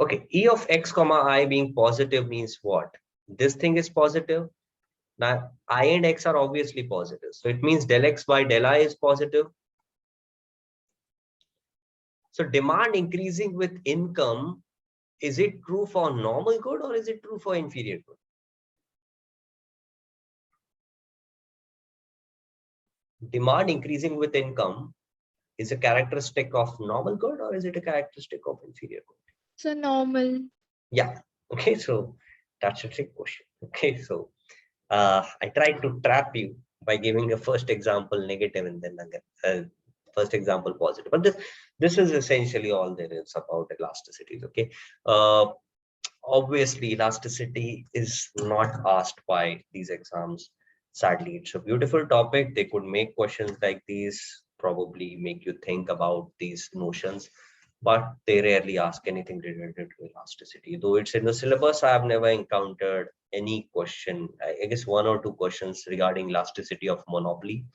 Okay, E of X comma I being positive means what? This thing is positive. Now I and X are obviously positive. So it means del X by del I is positive. So demand increasing with income, is it true for normal good or is it true for inferior good? Demand increasing with income is a characteristic of normal good or is it a characteristic of inferior good? So normal. Yeah. Okay, so that's a trick question. Okay, so I tried to trap you by giving a first example negative and then first example positive. But this is essentially all there is about elasticities. Okay, obviously elasticity is not asked by these exams. Sadly, it's a beautiful topic. They could make questions like these, probably make you think about these notions, but they rarely ask anything related to elasticity. Though it's in the syllabus, I have never encountered any question, I guess one or two questions regarding elasticity of monopoly.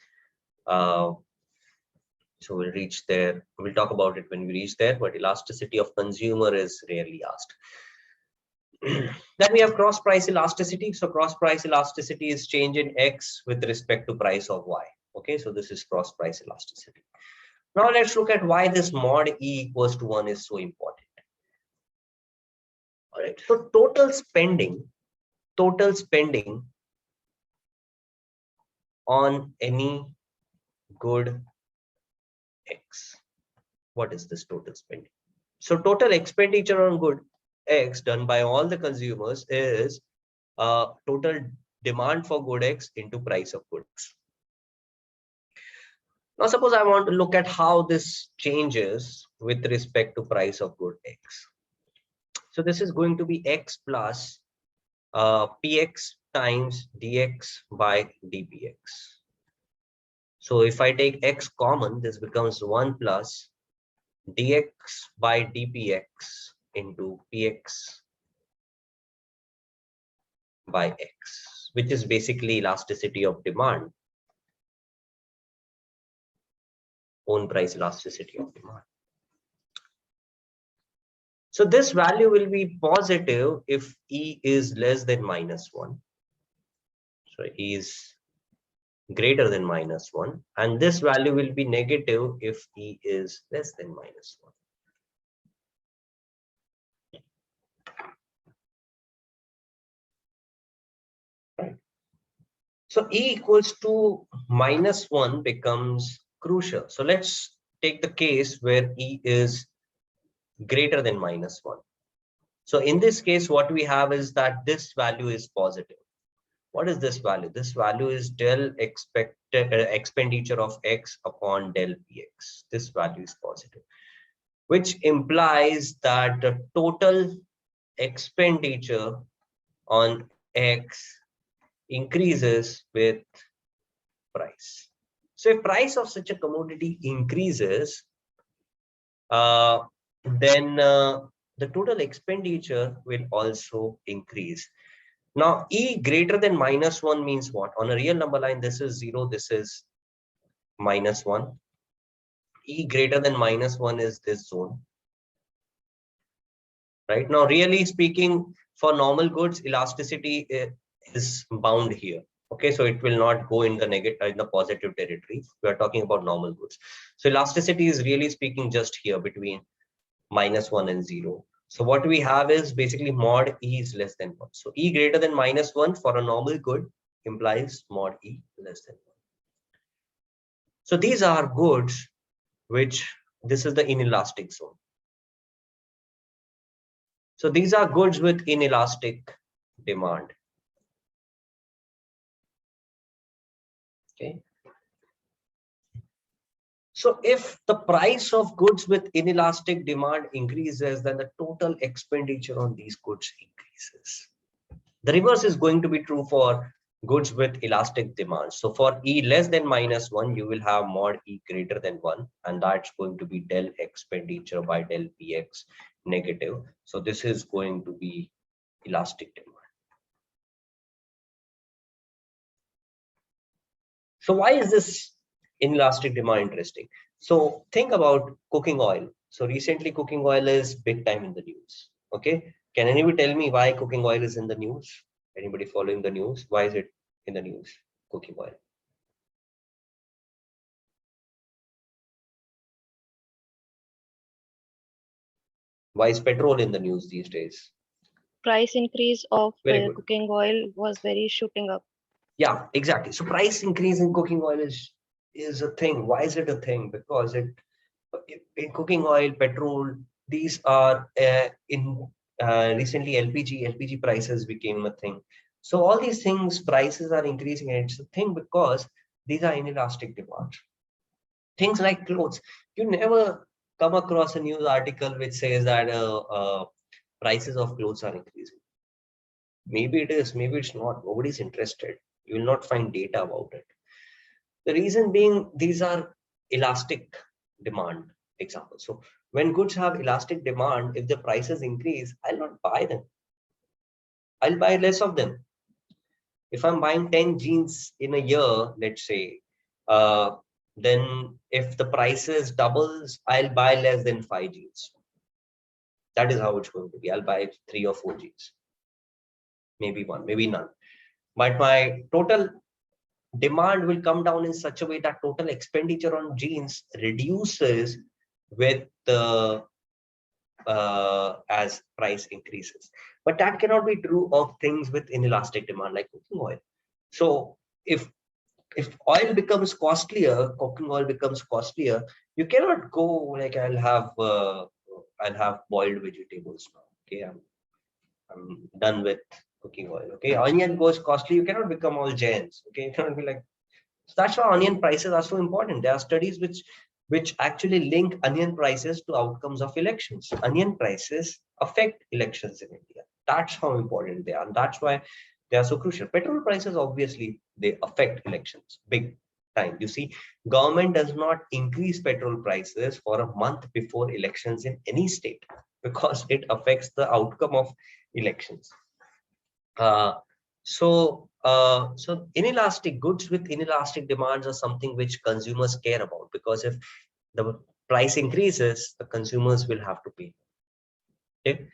So we'll reach there. We'll talk about it when we reach there, but elasticity of consumer is rarely asked. Then we have cross price elasticity. So cross price elasticity is change in X with respect to price of Y. Okay, so this is cross price elasticity. Now let's look at why this mod E equals to 1 is so important. All right, so total spending on any good X. What is this total spending? So total expenditure on good X done by all the consumers is total demand for good X into price of good X. Now suppose I want to look at how this changes with respect to price of good X. So this is going to be X plus Px times dx by dpx. So if I take X common, this becomes 1 plus dx by dpx into px by x, which is basically elasticity of demand, own price elasticity of demand. So this value will be positive if E is less than -1. So E is greater than -1, and this value will be negative if E is less than -1. Right. So E equals to -1 becomes crucial. So let's take the case where E is greater than -1. So in this case, what we have is that this value is positive. What is this value? This value is del expenditure of X upon del Px. This value is positive, which implies that the total expenditure on X increases with price. So if price of such a commodity increases, then the total expenditure will also increase. Now, E greater than -1 means what? On a real number line, this is 0, this is -1. E greater than -1 is this zone. Right now, really speaking, for normal goods, elasticity is bound here. Okay, so it will not go in the negative, in the positive territory. We are talking about normal goods. So elasticity is really speaking just here between -1 and 0. So what we have is basically mod E is less than 1. So E greater than -1 for a normal good implies mod E less than 1. So these are goods which this is the inelastic zone. So these are goods with inelastic demand. Okay. So if the price of goods with inelastic demand increases, then the total expenditure on these goods increases. The reverse is going to be true for goods with elastic demand. So for E less than -1, you will have mod E greater than 1, and that's going to be del expenditure by del Px negative. So this is going to be elastic demand. So why is this inelastic demand interesting? So think about cooking oil. So recently cooking oil is big time in the news. Okay. Can anybody tell me why cooking oil is in the news? Anybody following the news? Why is it in the news? Cooking oil. Why is petrol in the news these days? Price increase of Very good. cooking oil was very shooting up. Yeah, exactly. So price increase in cooking oil is a thing. Why is it a thing? Because in cooking oil, petrol, these are recently LPG prices became a thing. So all these things, prices are increasing, and it's a thing because these are inelastic demand. Things like clothes, you never come across a news article which says that prices of clothes are increasing. Maybe it is, maybe it's not. Nobody's interested. You will not find data about it. The reason being, these are elastic demand examples. So when goods have elastic demand, if the prices increase, I'll not buy them. I'll buy less of them. If I'm buying 10 jeans in a year, let's say, then if the prices doubles, I'll buy less than 5 jeans. That is how it's going to be. I'll buy 3 or 4 jeans. Maybe one, maybe none. But my total demand will come down in such a way that total expenditure on jeans reduces with the as price increases. But that cannot be true of things with inelastic demand like cooking oil. So if oil becomes costlier, cooking oil becomes costlier, you cannot go like I'll have boiled vegetables now. Okay, I'm done with cooking oil. Okay, onion goes costly, you cannot become all giants. Okay, you cannot be like. So that's why onion prices are so important. There are studies which actually link onion prices to outcomes of elections. Onion prices affect elections in India. That's how important they are. And that's why they are so crucial. Petrol prices, obviously, they affect elections big time. You see, government does not increase petrol prices for a month before elections in any state because it affects the outcome of elections. So inelastic goods with inelastic demands are something which consumers care about, because if the price increases, the consumers will have to pay. Okay.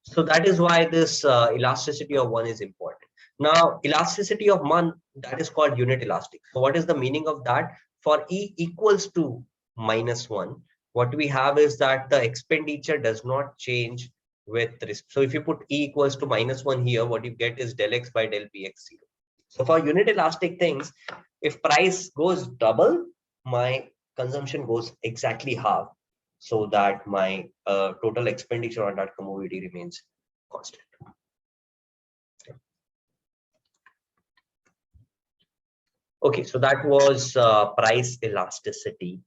So that is why this elasticity of one is important. Now, elasticity of one, that is called unit elastic. So what is the meaning of that? For E equals to -1, what we have is that the expenditure does not change with risk. So if you put E equals to -1 here, what you get is del X by del PX 0. So for unit elastic things, if price goes double, my consumption goes exactly half, so that my total expenditure on that commodity remains constant. Okay, so that was price elasticity.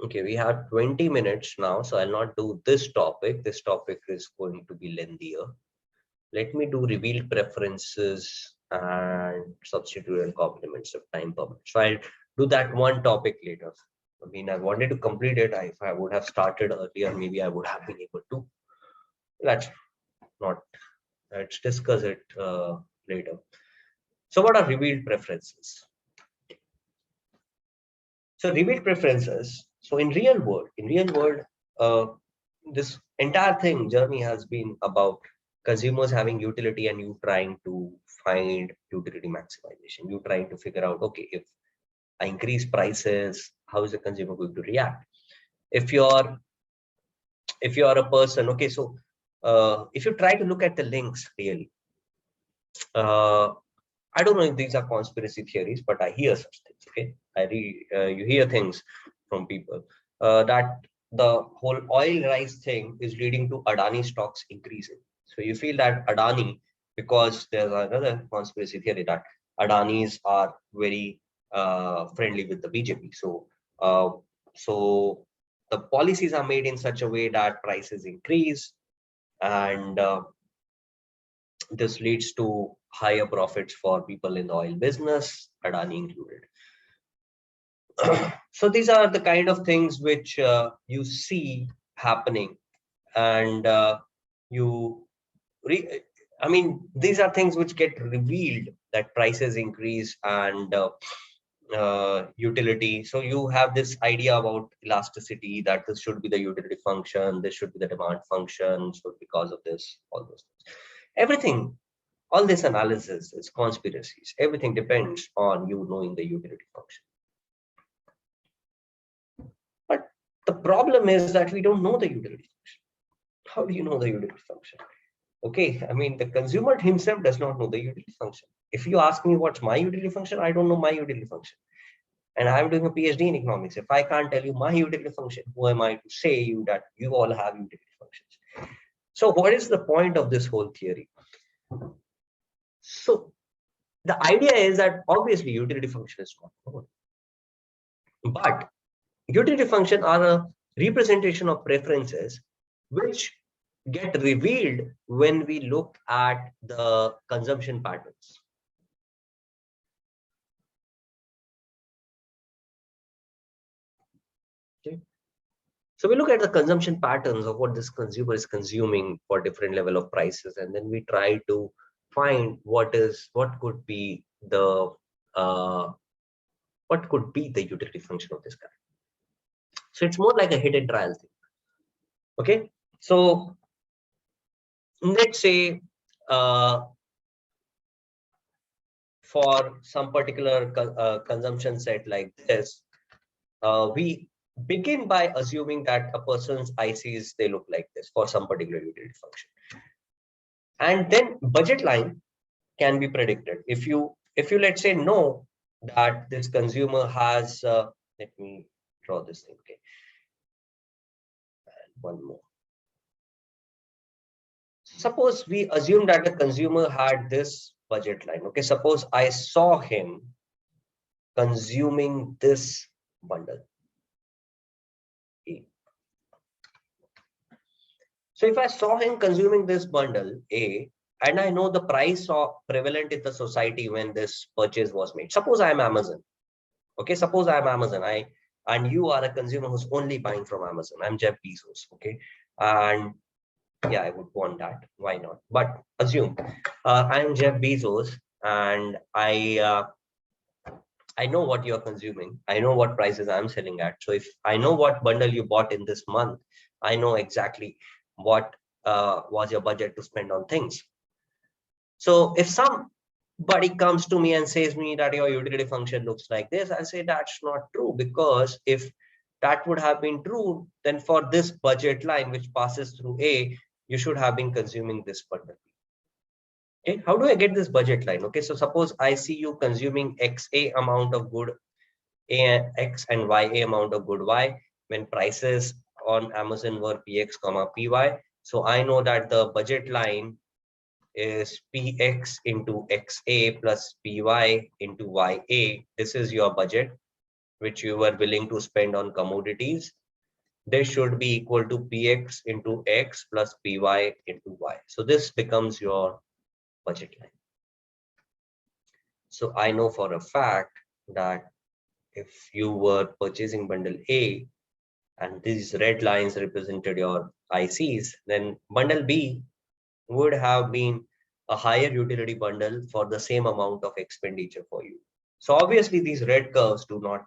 Okay, we have 20 minutes now, so I'll not do this topic. This topic is going to be lengthier. Let me do revealed preferences and substituted complements if time permits. So I'll do that one topic later. I mean, I wanted to complete it. If I would have started earlier, maybe I would have been able to. Let's not. Let's discuss it later. So what are revealed preferences? So revealed preferences. So in real world, this entire thing journey has been about consumers having utility and you trying to find utility maximization. You trying to figure out, okay, if I increase prices, how is the consumer going to react? If you're a person, okay, so if you try to look at the links really, I don't know if these are conspiracy theories, but I hear such things. Okay, you hear things from people that the whole oil rise thing is leading to Adani stocks increasing. So you feel that Adani, because there's another conspiracy theory that Adanis are very friendly with the BJP. So the policies are made in such a way that prices increase, and this leads to higher profits for people in the oil business, Adani included. So these are the kind of things which you see happening, and I mean, these are things which get revealed, that prices increase and utility. So you have this idea about elasticity, that this should be the utility function, this should be the demand function. So because of this, all those things, everything. All this analysis is conspiracies. Everything depends on you knowing the utility function. But the problem is that we don't know the utility function. How do you know the utility function? Okay, I mean, the consumer himself does not know the utility function. If you ask me what's my utility function, I don't know my utility function. And I'm doing a PhD in economics. If I can't tell you my utility function, who am I to say you that you all have utility functions? So what is the point of this whole theory? So the idea is that obviously utility function is not known, but utility function are a representation of preferences which get revealed when we look at the consumption patterns. Okay. So we look at the consumption patterns of what this consumer is consuming for different level of prices, and then we try to find what could be the utility function of this guy. So it's more like a hit and trial thing. Okay, so let's say for some particular consumption set like this, we begin by assuming that a person's ICs, they look like this for some particular utility function. And then budget line can be predicted. If you let's say know that this consumer has, let me draw this thing, okay. And one more. Suppose we assume that the consumer had this budget line. Okay, suppose I saw him consuming this bundle. A. So if I saw him consuming this bundle A, and I know the price of prevalent in the society when this purchase was made. Suppose I am Amazon. Okay, suppose I am Amazon. And you are a consumer who's only buying from Amazon. I'm Jeff Bezos. Okay, and yeah, I would want that. Why not? But assume I'm Jeff Bezos, and I know what you're consuming. I know what prices I'm selling at. So if I know what bundle you bought in this month, I know exactly what was your budget to spend on things. So if somebody comes to me and says me that your utility function looks like this, I say that's not true, because if that would have been true, then for this budget line which passes through A, you should have been consuming this bundle. Okay, how do I get this budget line? Okay, so suppose I see you consuming XA amount of good A X and YA amount of good Y when prices on Amazon were PX comma PY. So I know that the budget line is PX into XA plus PY into YA. This is your budget, which you were willing to spend on commodities. This should be equal to PX into X plus PY into Y. So this becomes your budget line. So I know for a fact that if you were purchasing bundle A and these red lines represented your ICs, then bundle B would have been a higher utility bundle for the same amount of expenditure for you. So obviously these red curves do not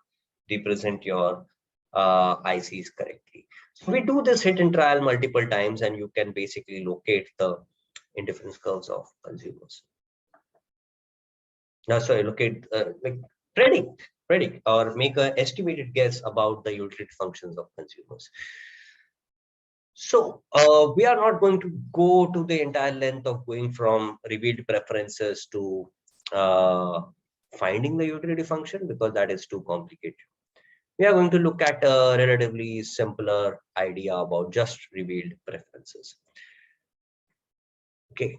represent your ICs correctly. So we do this hit and trial multiple times, and you can basically locate the indifference curves of consumers. Now, sorry, locate, like predict or make an estimated guess about the utility functions of consumers. So we are not going to go to the entire length of going from revealed preferences to finding the utility function, because that is too complicated. We are going to look at a relatively simpler idea about just revealed preferences. Okay.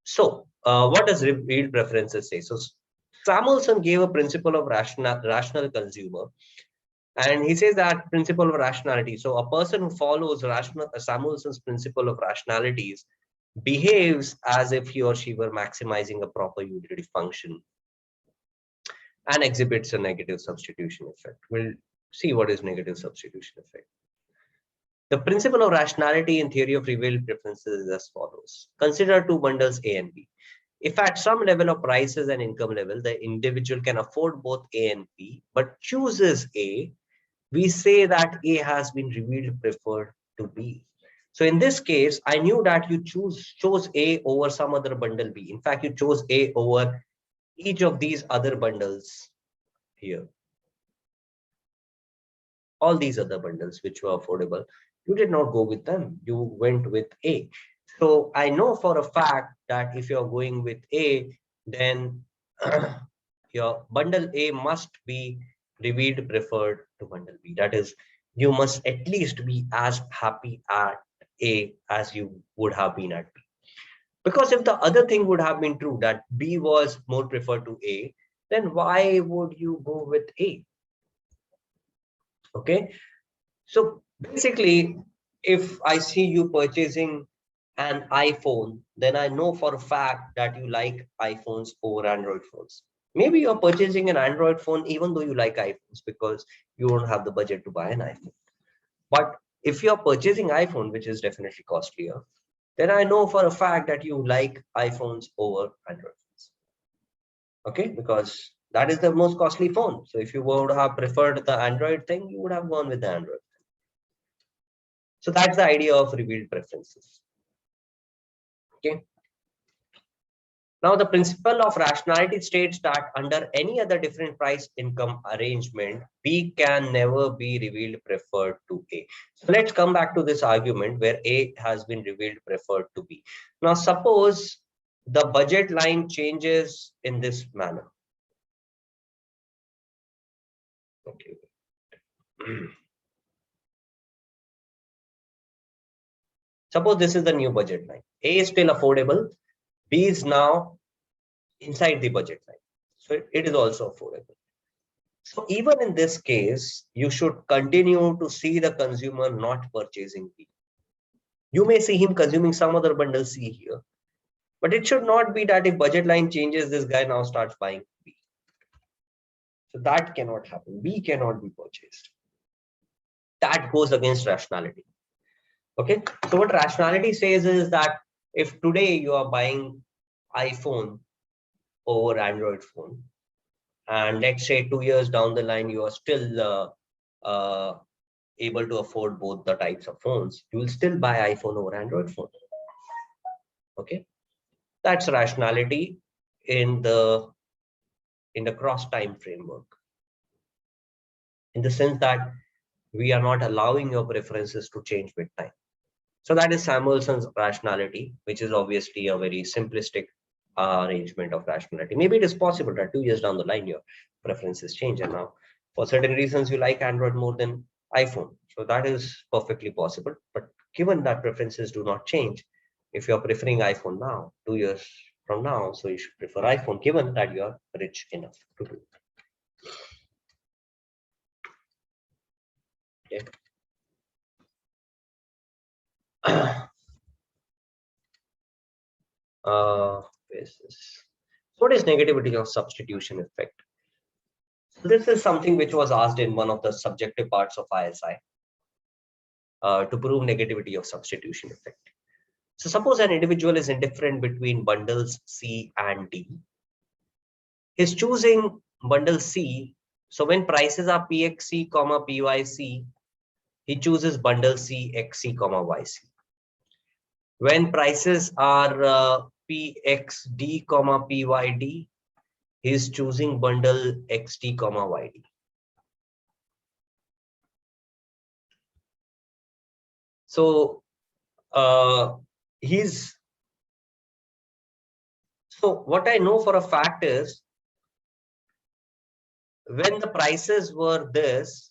So what does revealed preferences say? So Samuelson gave a principle of rational consumer, and he says that principle of rationality. So a person who follows Samuelson's principle of rationalities behaves as if he or she were maximizing a proper utility function and exhibits a negative substitution effect. We'll see what is negative substitution effect. The principle of rationality in theory of revealed preferences is as follows. Consider two bundles A and B. If at some level of prices and income level, the individual can afford both A and B, but chooses A, we say that A has been revealed preferred to B. So in this case, I knew that you chose A over some other bundle B. In fact, you chose A over each of these other bundles here. All these other bundles which were affordable, you did not go with them. You went with A. So I know for a fact that if you're going with A, then your bundle A must be revealed preferred to bundle B. That is, you must at least be as happy at A as you would have been at B. Because if the other thing would have been true, that B was more preferred to A, then why would you go with A? Okay, so basically, if I see you purchasing an iPhone, then I know for a fact that you like iPhones over Android phones. Maybe you're purchasing an Android phone even though you like iPhones because you don't have the budget to buy an iPhone. But if you're purchasing iPhone, which is definitely costlier, then I know for a fact that you like iPhones over Android phones. Okay, because that is the most costly phone. So if you would have preferred the Android thing, you would have gone with the Android. So that's the idea of revealed preferences. Okay. Now, the principle of rationality states that under any other different price income arrangement, B can never be revealed preferred to A. So let's come back to this argument where A has been revealed preferred to B. Now, suppose the budget line changes in this manner. Okay. Suppose this is the new budget line. A is still affordable. B is now inside the budget line. So it is also affordable. So even in this case, you should continue to see the consumer not purchasing B. You may see him consuming some other bundle C here, but it should not be that if budget line changes, this guy now starts buying B. So that cannot happen. B cannot be purchased. That goes against rationality. Okay. So what rationality says is that if today you are buying iPhone over Android phone, and let's say 2 years down the line, you are still able to afford both the types of phones, you will still buy iPhone over Android phone. Okay, that's rationality in the cross time framework, in the sense that we are not allowing your preferences to change with time. So that is Samuelson's rationality, which is obviously a very simplistic arrangement of rationality. Maybe it is possible that 2 years down the line your preferences change, and now for certain reasons you like Android more than iPhone. So that is perfectly possible. But given that preferences do not change, if you're preferring iPhone now, 2 years from now, so you should prefer iPhone, given that you are rich enough to do it. Okay. Basis. What is negativity of substitution effect? So this is something which was asked in one of the subjective parts of ISI to prove negativity of substitution effect. So suppose an individual is indifferent between bundles C and D. He's choosing bundle C. So when prices are PXC, PYC, he chooses bundle C, XC, YC. When prices are PXD, PYD, he is choosing bundle XD, YD. So so what I know for a fact is when the prices were this,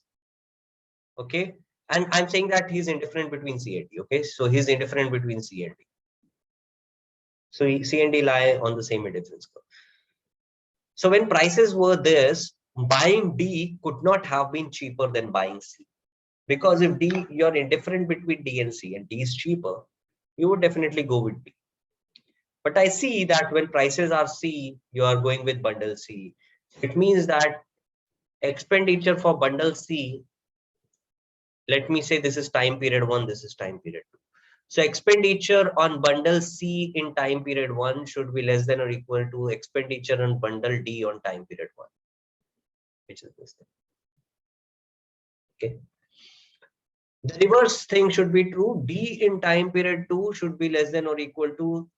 okay, and I'm saying that he's indifferent between C and D, okay, so he's indifferent between C and D. So C and D lie on the same indifference curve. So when prices were this, buying D could not have been cheaper than buying C. Because if D, you're indifferent between D and C, and D is cheaper, you would definitely go with D. But I see that when prices are C, you are going with bundle C. It means that expenditure for bundle C, let me say this is time period 1, this is time period 2. So expenditure on bundle C in time period 1 should be less than or equal to expenditure on bundle D on time period 1, which is this thing. Okay. The reverse thing should be true. D in time period 2 should be less than or equal to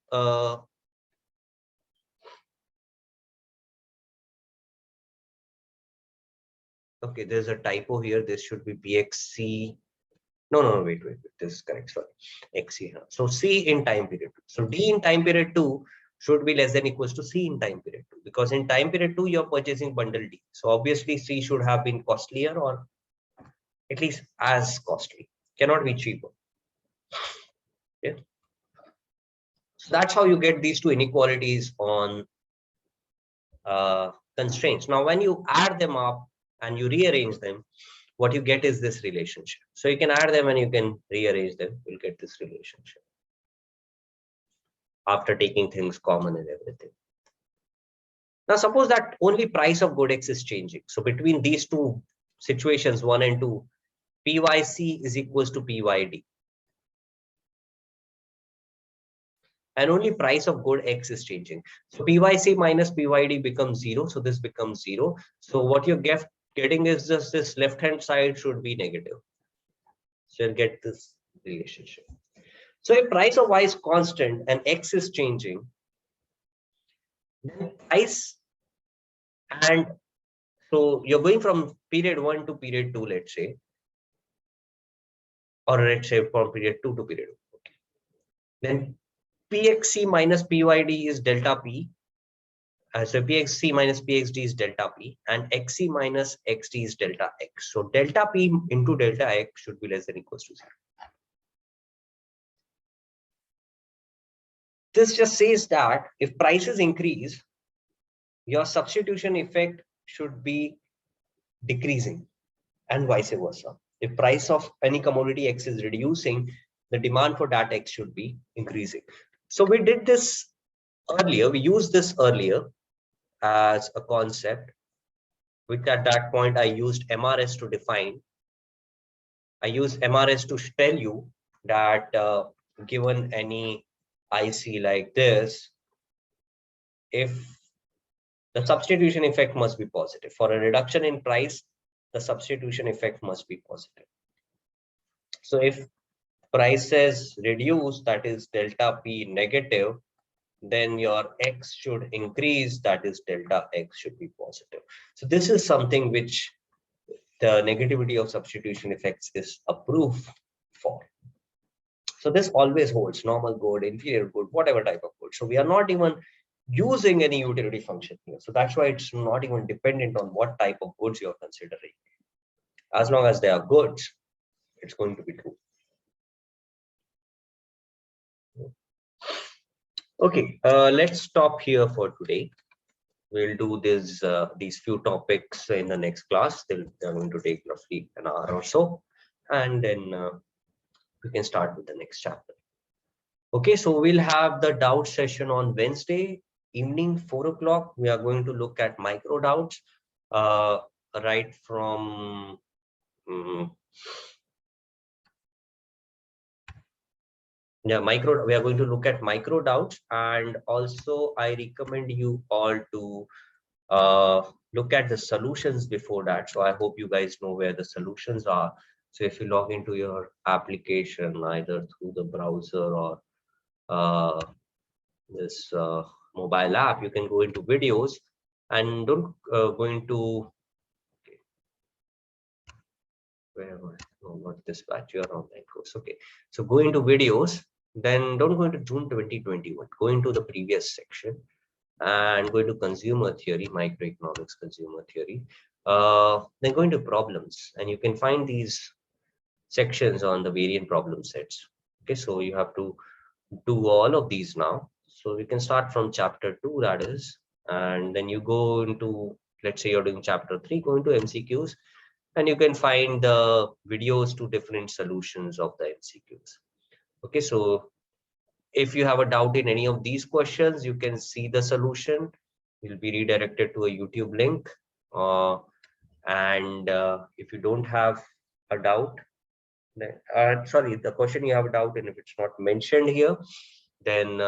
okay, there's a typo here. This should be PXC. No, wait. This is correct. Sorry, XC. So C in time period 2. So D in time period 2 should be less than equals to C in time period 2, because in time period 2 you're purchasing bundle D. So obviously C should have been costlier, or at least as costly. Cannot be cheaper. Yeah. So that's how you get these two inequalities on constraints. Now, when you add them up and you rearrange them, what you get is this relationship. So you can add them and you can rearrange them. You'll get this relationship after taking things common and everything. Now, suppose that only price of good X is changing. So between these two situations, 1 and 2, PYC is equals to PYD. And only price of good X is changing. So PYC minus PYD becomes 0. So this becomes 0. So what you're getting is just this left-hand side should be negative. So you'll get this relationship. So if price of Y is constant and X is changing, Then price, and so you're going from period 1 to period 2, let's say, or let's say from period 2 to period 1. Okay. Then PXC minus PYD is delta P. So PXC minus PXD is delta P, and XC minus XD is delta X. So delta P into delta X should be less than equals to 0. This just says that if prices increase, your substitution effect should be decreasing, and vice versa. If price of any commodity X is reducing, the demand for that X should be increasing. So we did this earlier. We used this earlier as a concept, which at that point I used MRS to define. I use MRS to tell you that given any IC like this, if the substitution effect must be positive. For a reduction in price, the substitution effect must be positive. So if prices reduce, that is delta P negative, then your X should increase, that is delta X should be positive. So this is something which the negativity of substitution effects is a proof for. So this always holds normal good, inferior good, whatever type of good. So we are not even using any utility function here. So that's why it's not even dependent on what type of goods you're considering. As long as they are goods, it's going to be true. Okay, let's stop here for today. We'll do this these few topics in the next class. They're going to take roughly an hour or so, and then we can start with the next chapter. Okay, so we'll have the doubt session on Wednesday evening, 4 o'clock. We are going to look at micro doubts, right from we are going to look at micro doubts, and also I recommend you all to look at the solutions before that. So I hope you guys know where the solutions are. So if you log into your application either through the browser or this mobile app, you can go into videos and don't go into where am I? No, not this batch, your online course. Okay, so go into videos, then don't go into June 2021, go into the previous section and go into consumer theory, microeconomics, consumer theory, then go into problems, and you can find these sections on the variant problem sets. Okay, so you have to do all of these now. So we can start from chapter 2, that is, and then you go into, let's say you're doing chapter 3, go into MCQs, and you can find the videos to different solutions of the MCQs. Okay, so if you have a doubt in any of these questions, you can see the solution. You'll be redirected to a YouTube link. And if you don't have a doubt, sorry, the question you have a doubt, and if it's not mentioned here, then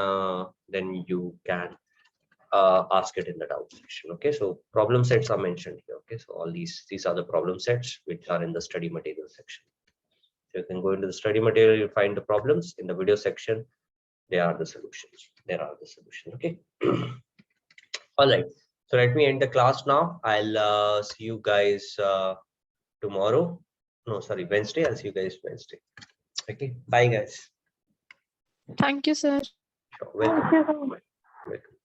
you can ask it in the doubt section. Okay, so problem sets are mentioned here. Okay, so all these are the problem sets which are in the study material section. So you can go into the study material, you find the problems. In the video section, they are the solutions. There are the solutions. Okay. All right. So let me end the class now. I'll see you guys tomorrow. No, sorry, Wednesday. I'll see you guys Wednesday. Okay. Bye, guys. Thank you, sir. Sure. Welcome. Thank you so much. Welcome.